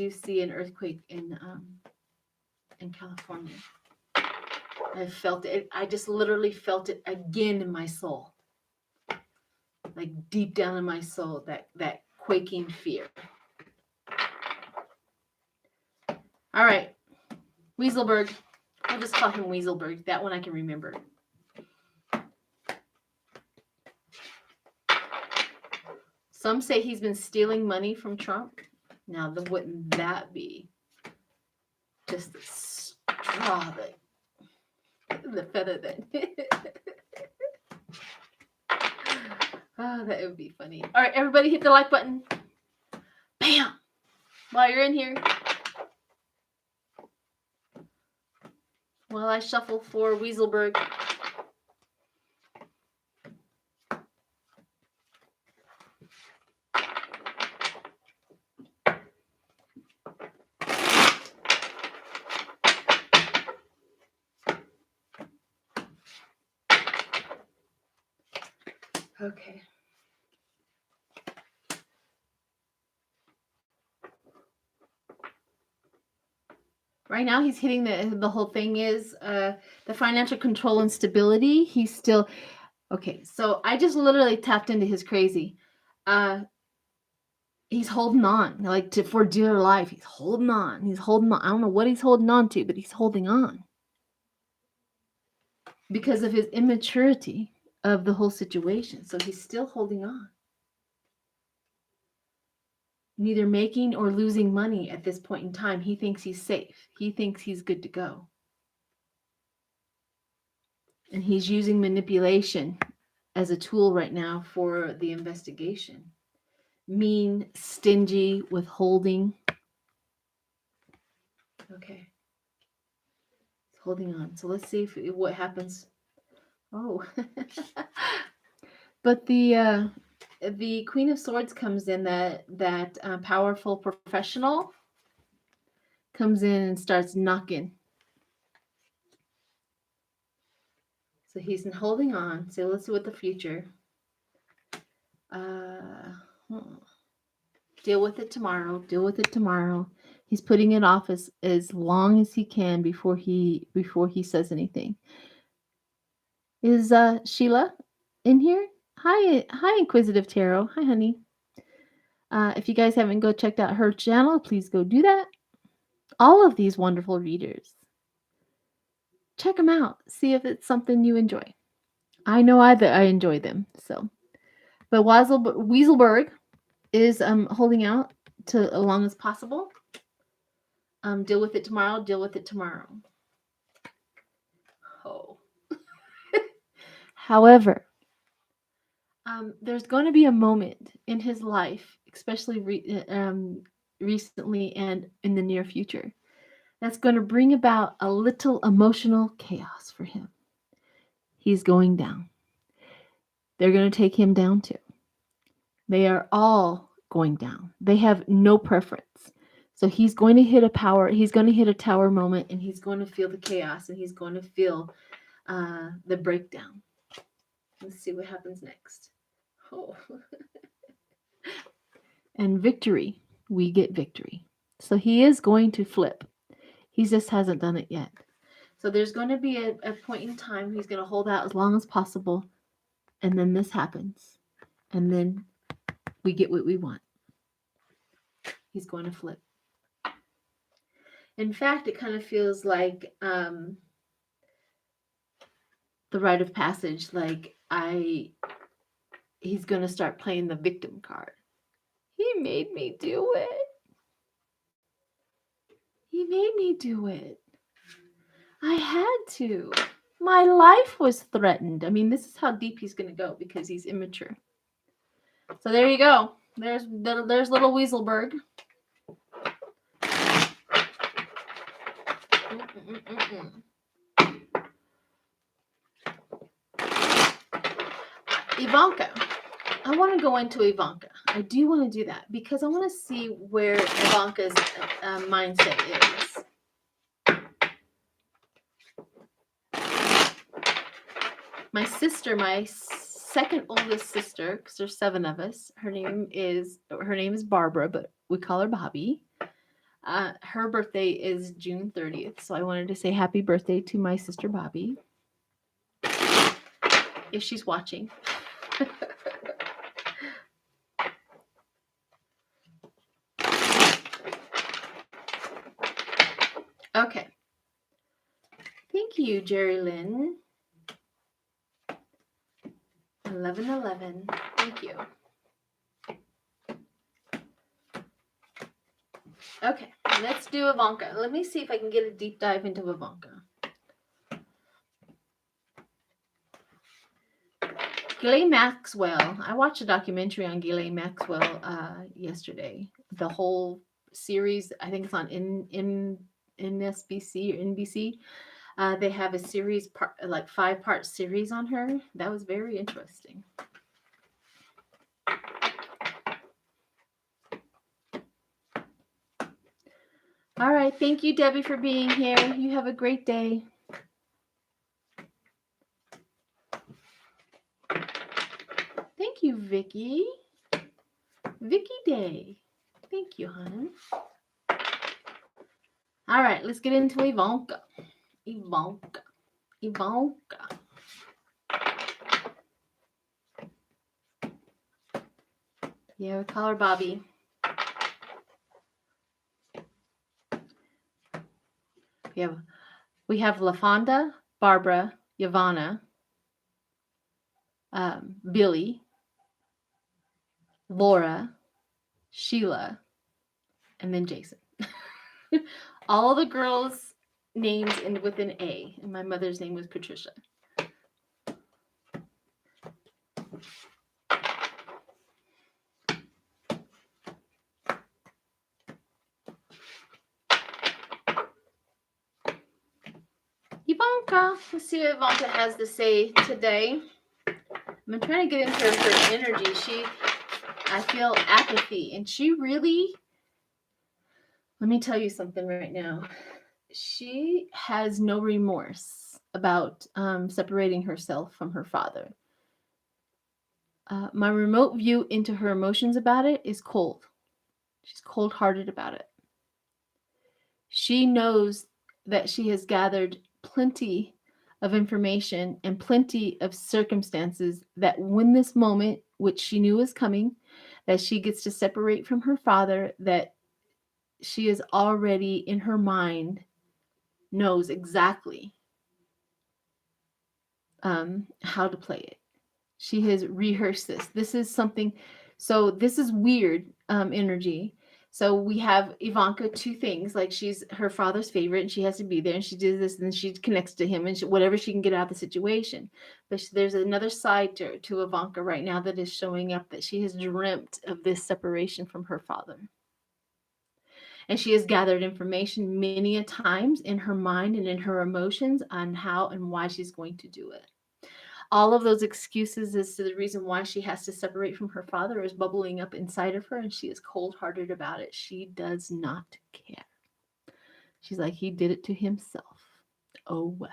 see an earthquake in California. I felt it. I just literally felt it again in my soul, like deep down in my soul, that quaking fear. All right, Weisselberg. I'll just call him Weisselberg. That one I can remember. Some say he's been stealing money from Trump. Now, wouldn't that be just the straw the feather that... Oh, that would be funny. All right, everybody hit the like button. Bam! While you're in here. While I shuffle for Weisselberg. Okay. Right now he's hitting the whole thing is the financial control and stability. He's still okay. So I just literally tapped into his crazy. He's holding on for dear life. He's holding on. He's holding on. I don't know what he's holding on to, but he's holding on because of his immaturity of the whole situation. So he's still holding on. Neither making or losing money at this point in time. He thinks he's safe. He thinks he's good to go. And he's using manipulation as a tool right now for the investigation. Mean, stingy, withholding. Okay. He's holding on. So let's see what happens. Oh. But the Queen of Swords comes in, that powerful professional comes in and starts knocking. So he's holding on. So let's see what the future. Deal with it tomorrow. Deal with it tomorrow. He's putting it off as long as he can before he says anything. Is Sheila in here? Hi, Inquisitive Tarot. Hi, honey. If you guys haven't checked out her channel, please go do that. All of these wonderful readers. Check them out. See if it's something you enjoy. I know I enjoy them. So, but Weisselberg is holding out to as long as possible. Deal with it tomorrow. Deal with it tomorrow. Oh. However, there's going to be a moment in his life, especially recently and in the near future, that's going to bring about a little emotional chaos for him. He's going down. They're going to take him down too. They are all going down. They have no preference. So he's going to hit a tower moment, and he's going to feel the chaos, and he's going to feel the breakdown. Let's see what happens next. Oh. And victory. We get victory. So he is going to flip. He just hasn't done it yet. So there's going to be a point in time he's going to hold out as long as possible, and then this happens. And then we get what we want. He's going to flip. In fact, it kind of feels like the rite of passage, like he's going to start playing the victim card. He made me do it. He made me do it. I had to. My life was threatened. I mean, this is how deep he's going to go because he's immature. So there you go. There's little Weisselberg. Ivanka. I want to go into Ivanka. I do want to do that because I want to see where Ivanka's mindset is. My sister, my second oldest sister, because there's 7 of us. Her name is Barbara, but we call her Bobby. Her birthday is June 30th, so I wanted to say happy birthday to my sister Bobby, if she's watching. Okay. Thank you, Jerry Lynn. 1111. Thank you. Okay, let's do Ivanka. Let me see if I can get a deep dive into Ivanka. Ghislaine Maxwell. I watched a documentary on Ghislaine Maxwell yesterday. The whole series, I think it's on NSBC or NBC. They have a series, like 5-part series on her. That was very interesting. All right. Thank you, Debbie, for being here. You have a great day. Thank you, Vicky. Vicky Day. Thank you, hon. All right. Let's get into Ivanka. Ivanka. Yeah, we call her Bobby. We have LaFonda, Barbara, Ivana, Billy, Laura, Sheila, and then Jason. All the girls' names end with an A, and my mother's name was Patricia. Ivanka. Let's see what Ivanka has to say today. I'm trying to get into her energy. I feel apathy, and she really, let me tell you something right now. She has no remorse about separating herself from her father. My remote view into her emotions about it is cold. She's cold-hearted about it. She knows that she has gathered plenty of information and plenty of circumstances that when this moment, which she knew was coming, that she gets to separate from her father, that she is already in her mind knows exactly how to play it. She has rehearsed this. This is something, so this is weird energy. So we have Ivanka, 2 things, like she's her father's favorite and she has to be there and she does this and then she connects to him and whatever she can get out of the situation. But there's another side to Ivanka right now that is showing up, that she has dreamt of this separation from her father. And she has gathered information many a times in her mind and in her emotions on how and why she's going to do it. all of those excuses as to the reason why she has to separate from her father is bubbling up inside of her, and she is cold-hearted about it. She does not care. She's like, he did it to himself. Oh well.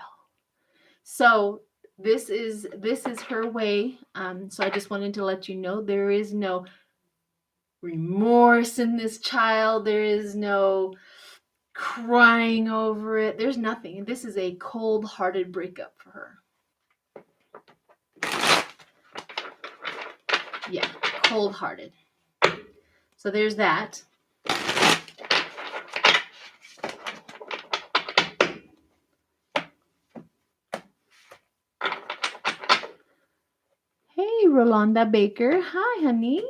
So this is her way. So I just wanted to let you know there is no remorse in this child. There is no crying over it. There's nothing. This is a cold-hearted breakup for her. Yeah, cold-hearted. So there's that. Hey, Rolanda Baker. Hi, honey.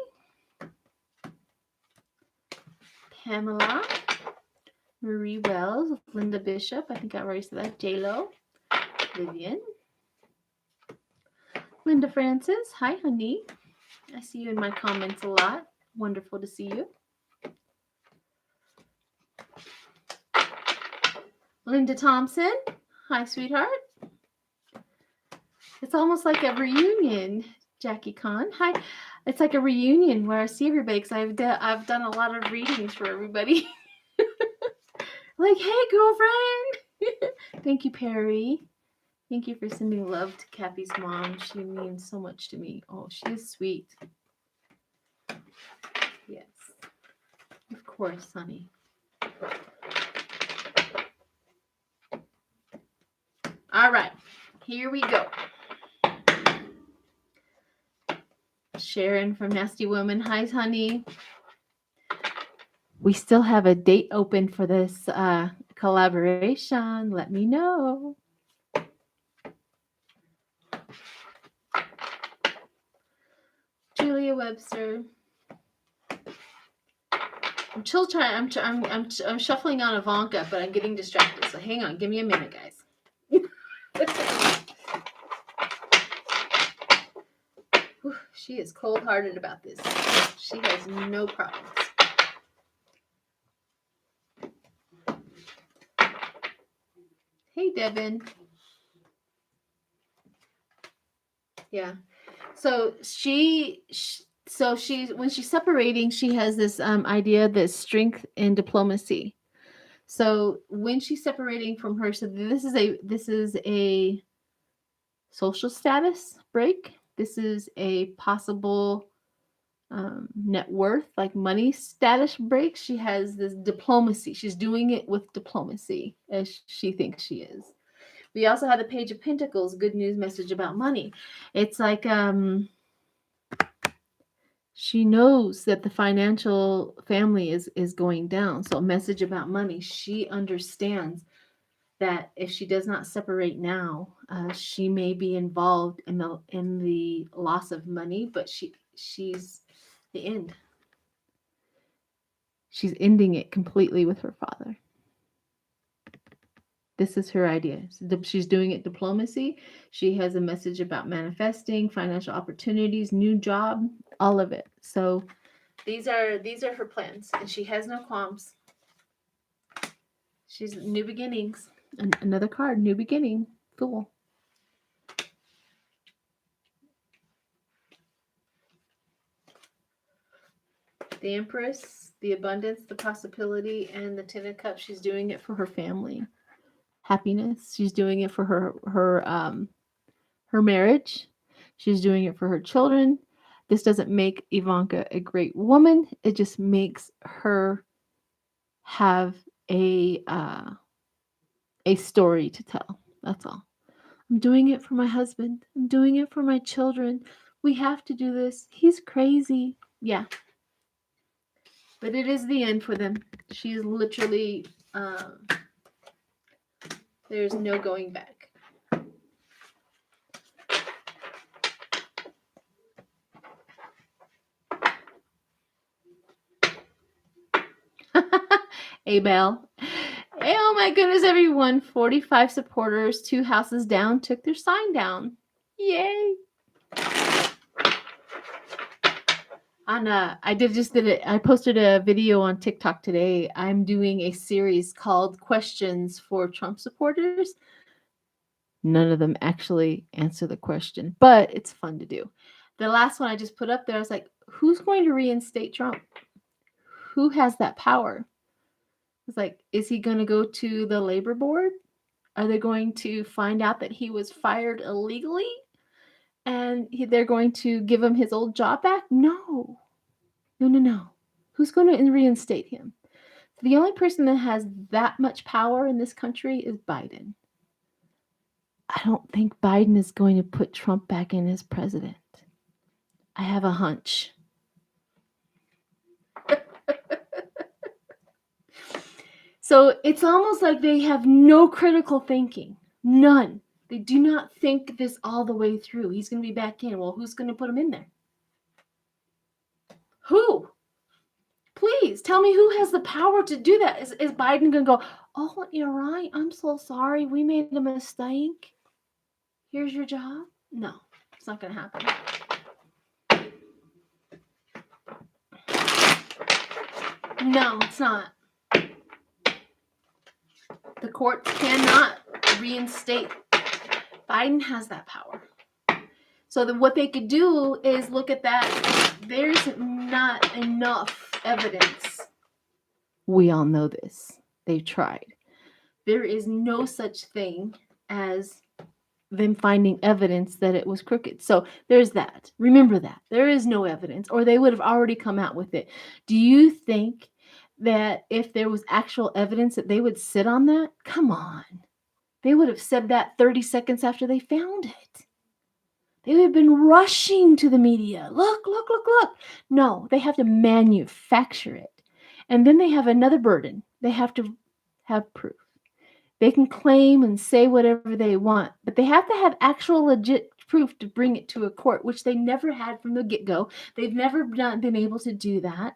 Pamela. Marie Wells. Linda Bishop. I think I already said that. J-Lo. Vivian. Linda Francis. Hi, honey. I see you in my comments a lot. Wonderful to see you. Linda Thompson. Hi, sweetheart. It's almost like a reunion, Jackie Kahn. Hi. It's like a reunion where I see everybody because I've done a lot of readings for everybody. Like, hey, girlfriend. Thank you, Perry. Thank you for sending love to Cappy's mom. She means so much to me. Oh, she is sweet. Yes. Of course, honey. All right. Here we go. Sharon from Nasty Woman. Hi, honey. We still have a date open for this collaboration. Let me know. Julia Webster. I'm still trying. I'm shuffling on Ivanka, but I'm getting distracted. So hang on. Give me a minute, guys. She is cold-hearted about this. She has no problems. Hey, Devin. Yeah. So she's when she's separating, she has this idea that strength and diplomacy. So when she's separating from her, so this is a social status break. This is a possible net worth, like money status break. She has this diplomacy. She's doing it with diplomacy, as she thinks she is. We also have the Page of Pentacles, good news message about money. It's like she knows that the financial family is going down. So a message about money. She understands that if she does not separate now, she may be involved in the loss of money, but she's the end. She's ending it completely with her father. This is her idea. She's doing it diplomacy. She has a message about manifesting, financial opportunities, new job, all of it. So these are her plans, and she has no qualms. She's new beginnings. Another card, new beginning. Fool. The Empress, the abundance, the possibility, and the Ten of Cups. She's doing it for her family. Happiness. She's doing it for her marriage. She's doing it for her children. This doesn't make Ivanka a great woman. It just makes her have a story to tell. That's all. I'm doing it for my husband. I'm doing it for my children. We have to do this. He's crazy. Yeah. But it is the end for them. She is literally, there's no going back. Abel. Hey, oh my goodness, everyone. 45 supporters, 2 houses down, took their sign down. Yay. I posted a video on TikTok today. I'm doing a series called Questions for Trump Supporters. None of them actually answer the question, but it's fun to do. The last one I just put up there, I was like, who's going to reinstate Trump? Who has that power? It's like, is he going to go to the labor board? Are they going to find out that he was fired illegally? And they're going to give him his old job back? No. No, no, no. Who's going to reinstate him? The only person that has that much power in this country is Biden. I don't think Biden is going to put Trump back in as president. I have a hunch. So it's almost like they have no critical thinking. None. They do not think this all the way through. He's going to be back in. Well, who's going to put him in there? Who? Please tell me who has the power to do that. Is Biden going to go, oh, you're right. I'm so sorry. We made a mistake. Here's your job? No, it's not going to happen. No, it's not. The court cannot reinstate. Biden has that power. So what they could do is look at that. There's not enough evidence. We all know this. They've tried. There is no such thing as them finding evidence that it was crooked. So there's that. Remember that. There is no evidence, or they would have already come out with it. Do you think that if there was actual evidence that they would sit on that? Come on. They would have said that 30 seconds after they found it. They would have been rushing to the media. Look, look, look, look. No, they have to manufacture it. And then they have another burden. They have to have proof. They can claim and say whatever they want, but they have to have actual legit proof to bring it to a court, which they never had from the get-go. They've never been able to do that.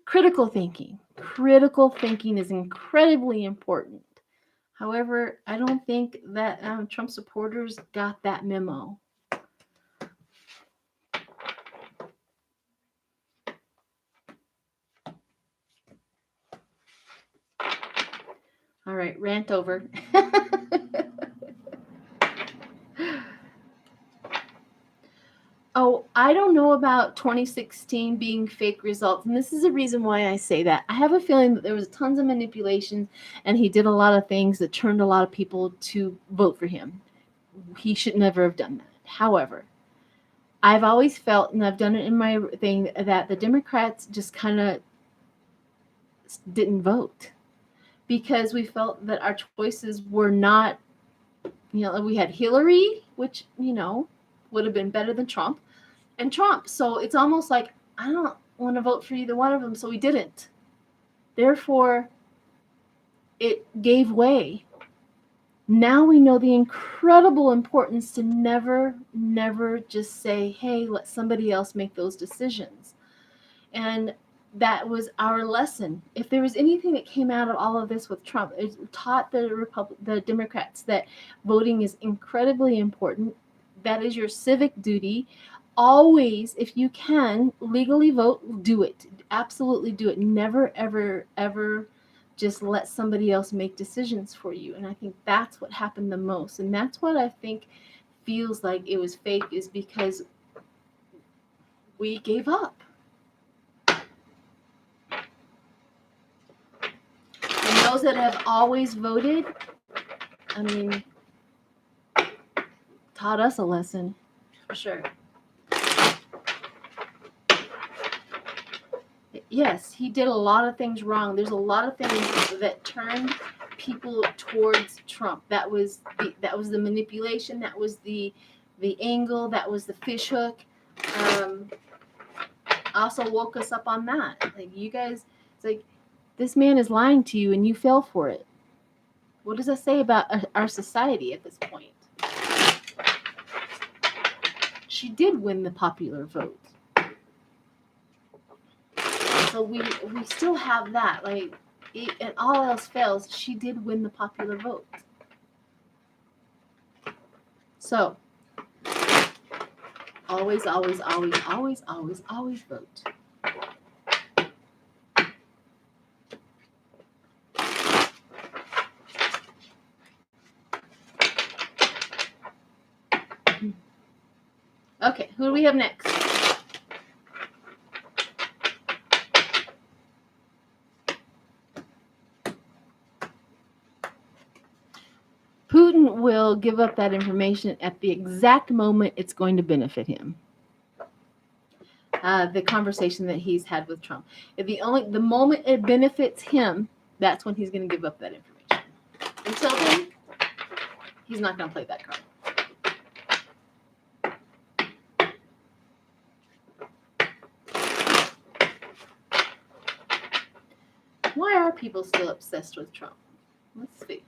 Critical thinking. Critical thinking is incredibly important. However, I don't think that Trump supporters got that memo. All right, rant over. Oh, I don't know about 2016 being fake results. And this is the reason why I say that. I have a feeling that there was tons of manipulation and he did a lot of things that turned a lot of people to vote for him. He should never have done that. However, I've always felt, and I've done it in my thing, that the Democrats just kind of didn't vote because we felt that our choices were not, we had Hillary, which, would have been better than Trump, and Trump. So it's almost like, I don't want to vote for either one of them, so we didn't. Therefore, it gave way. Now we know the incredible importance to never, never just say, hey, let somebody else make those decisions. And that was our lesson. If there was anything that came out of all of this with Trump, it taught the Democrats that voting is incredibly important. That is your civic duty. Always, if you can legally vote, do it. Absolutely do it. Never, ever, ever just let somebody else make decisions for you. And I think that's what happened the most. And that's what I think feels like it was fake, is because we gave up. And those that have always voted, taught us a lesson, for sure. Yes, he did a lot of things wrong. There's a lot of things that turned people towards Trump. That was the manipulation. That was the angle. That was the fish hook. Also woke us up on that. Like, you guys, it's like, this man is lying to you and you fell for it. What does that say about our society at this point? She did win the popular vote. So we still have that. Like, and all else fails, she did win the popular vote. So always, always, always, always, always, always vote. Okay, who do we have next? Putin will give up that information at the exact moment it's going to benefit him. The conversation that he's had with Trump. The moment it benefits him, that's when he's going to give up that information. Until then, he's not going to play that card. Why are people still obsessed with Trump? Let's see.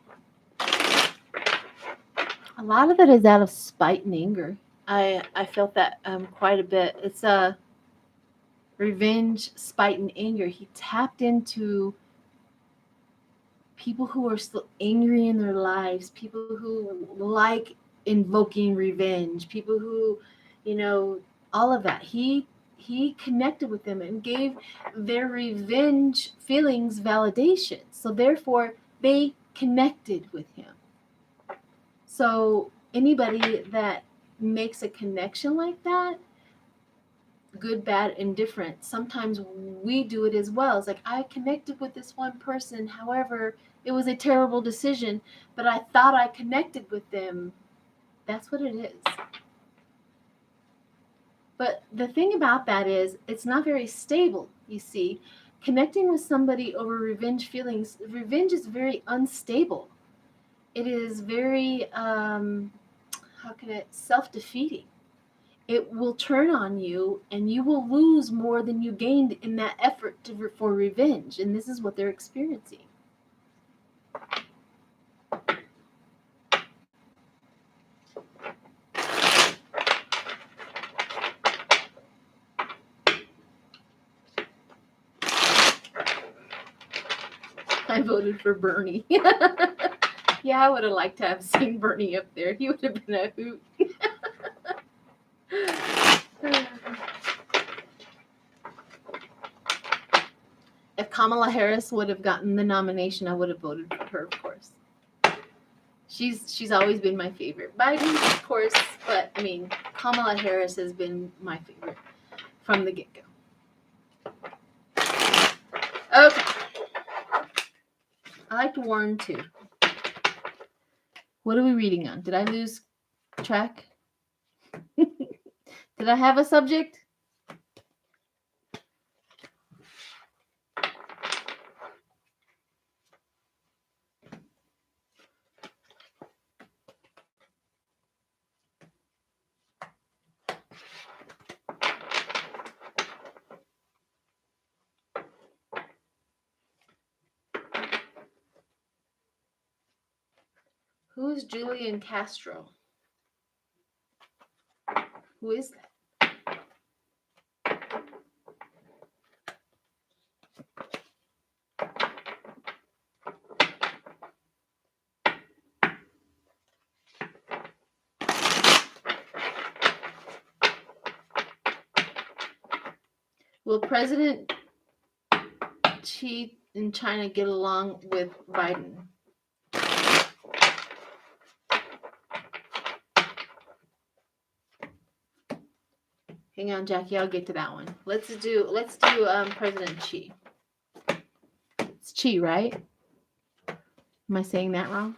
A lot of it is out of spite and anger. I felt that quite a bit. It's a revenge, spite, and anger. He tapped into people who are still angry in their lives, people who like invoking revenge, people who, all of that. He connected with them and gave their revenge feelings validation. So therefore, they connected with him. So anybody that makes a connection like that, good, bad, indifferent, sometimes we do it as well. It's like, I connected with this one person, however, it was a terrible decision, but I thought I connected with them. That's what it is. But the thing about that is, it's not very stable, you see. Connecting with somebody over revenge feelings, revenge is very unstable. It is very, self-defeating. It will turn on you, and you will lose more than you gained in that effort for revenge. And this is what they're experiencing. I voted for Bernie. Yeah, I would have liked to have seen Bernie up there. He would have been a hoot. If Kamala Harris would have gotten the nomination, I would have voted for her, of course. She's always been my favorite. Biden, of course, but I mean, Kamala Harris has been my favorite from the get-go. Okay. I liked Warren too. What are we reading on? Did I lose track? Did I have a subject? Who's Julian Castro? Who is that? Will President Xi in China get along with Biden? Hang on, Jackie. I'll get to that one. Let's do President Xi. It's Xi, right? Am I saying that wrong?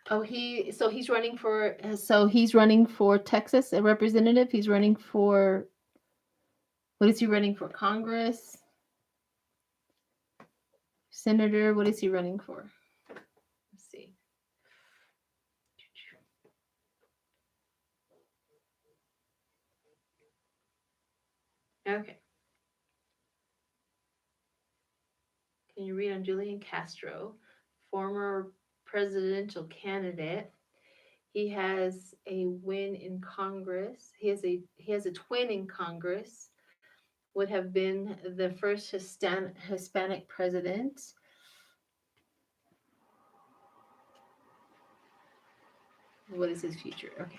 Oh, he's running for Texas, a representative. He's running for, what is he running for? Congress? Senator? What is he running for? Let's see. Okay. Can you read on Julian Castro, former presidential candidate? He has a win in Congress. He has a twin in Congress would have been the first Hispanic president. What is his future? Okay.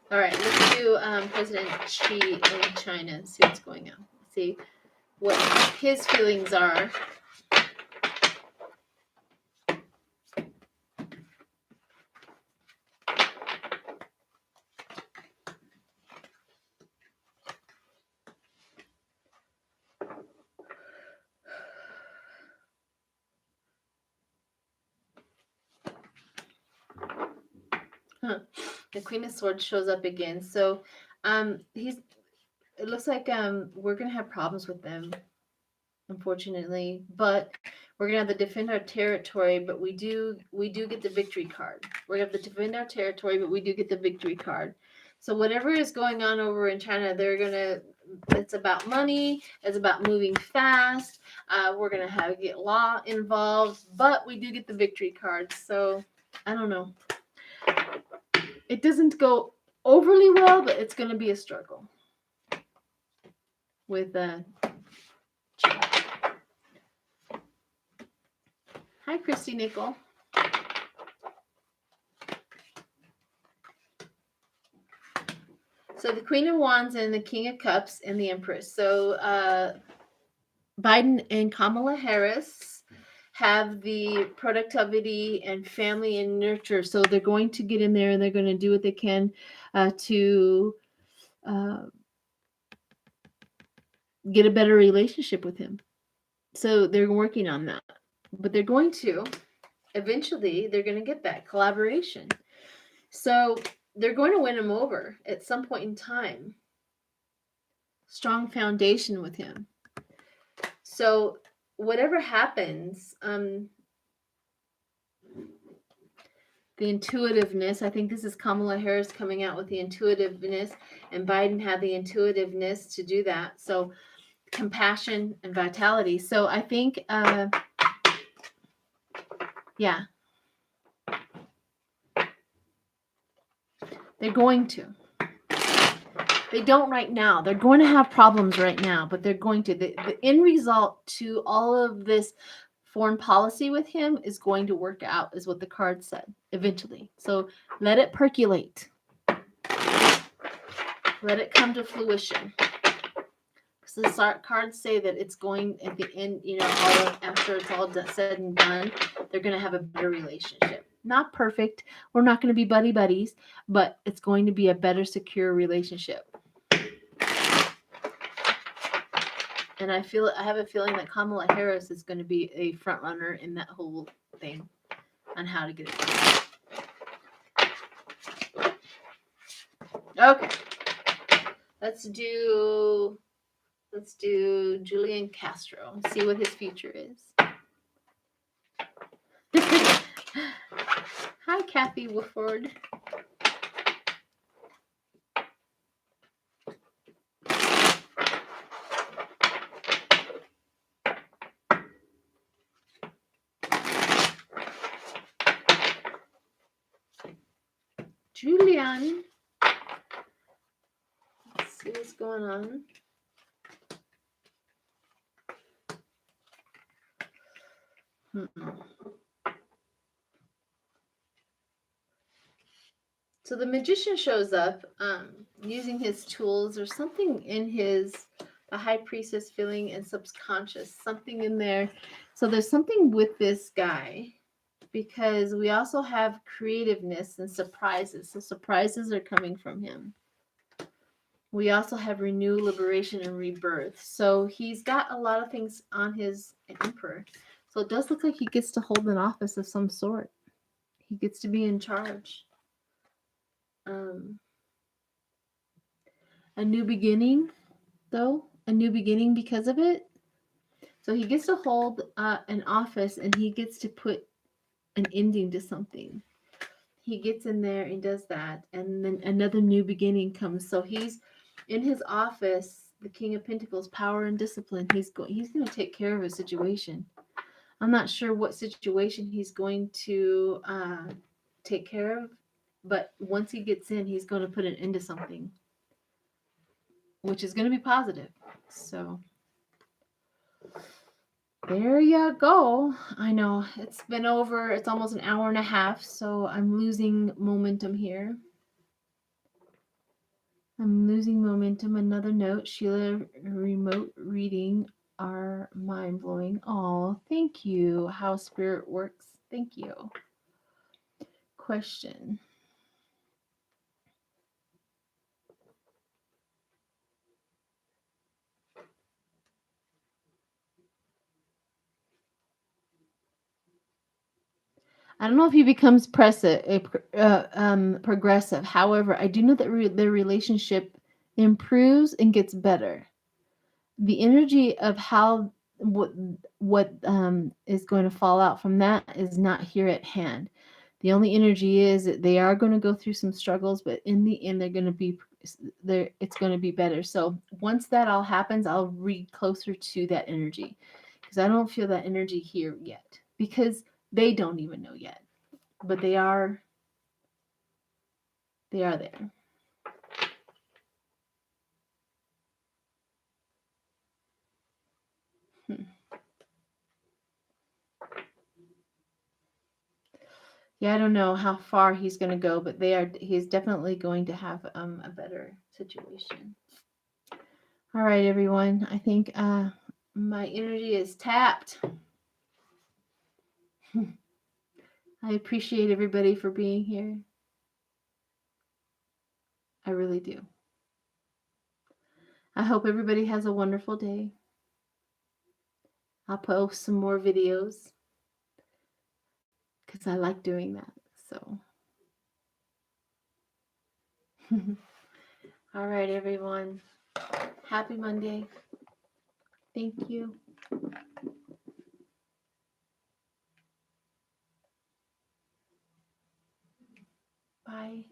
All right, let's do President Xi in China and see what's going on. See what his feelings are. Huh. The Queen of Swords shows up again. So it looks like we're gonna have problems with them, unfortunately. But we're gonna have to defend our territory, but we do get the victory card. We're gonna have to defend our territory, but we do get the victory card. So whatever is going on over in China, it's about money, it's about moving fast. We're gonna have to get law involved, but we do get the victory card. So I don't know. It doesn't go overly well, but it's going to be a struggle with Hi, Christy Nickel. So the Queen of Wands and the King of Cups and the Empress. So Biden and Kamala Harris have the productivity and family and nurture. So they're going to get in there and they're going to do what they can to get a better relationship with him. So they're working on that. But they're going to, eventually, they're going to get that collaboration. So they're going to win him over at some point in time. Strong foundation with him. So whatever happens, the intuitiveness, I think this is Kamala Harris coming out with the intuitiveness, and Biden had the intuitiveness to do that. So compassion and vitality. So I think, yeah, they're going to. They don't right now. They're going to have problems right now, but they're going to. The end result to all of this foreign policy with him is going to work out, is what the card said, eventually. So let it percolate. Let it come to fruition. So the cards say that it's going at the end, after it's all said and done, they're going to have a better relationship. Not perfect. We're not going to be buddies, but it's going to be a better, secure relationship. And I have a feeling that Kamala Harris is going to be a front runner in that whole thing on how to get it done. Okay. Let's do Julian Castro and see what his future is. Hi, Kathy Woodford. Julian. Let's see what's going on. So the magician shows up using his tools or something in the high priestess feeling and subconscious, something in there. So there's something with this guy, because we also have creativeness and surprises. So surprises are coming from him. We also have renew, liberation, and rebirth. So he's got a lot of things on his emperor. So it does look like he gets to hold an office of some sort. He gets to be in charge. A new beginning, though. A new beginning because of it. So he gets to hold an office, and he gets to put an ending to something. He gets in there and does that, and then another new beginning comes. So he's in his office, the King of Pentacles, power and discipline. He's going to take care of a situation. I'm not sure what situation he's going to take care of, but once he gets in, he's going to put an end to something, which is going to be positive. So there you go. I know it's been over, it's almost an hour and a half, so I'm losing momentum here. I'm losing momentum. Another note, Sheila, remote reading are mind blowing. Oh, thank you. How spirit works. Thank you. Question. I don't know if he becomes progressive. However, I do know that their relationship improves and gets better. The energy of how what is going to fall out from that is not here at hand. The only energy is that they are going to go through some struggles, but in the end, they're going to be there. It's going to be better. So once that all happens, I'll read closer to that energy because I don't feel that energy here yet because they don't even know yet, but they are there. Yeah, I don't know how far he's going to go, but he's definitely going to have a better situation. All right, everyone. I think my energy is tapped. I appreciate everybody for being here. I really do. I hope everybody has a wonderful day. I'll post some more videos because I like doing that. So, all right, everyone. Happy Monday. Thank you. Bye.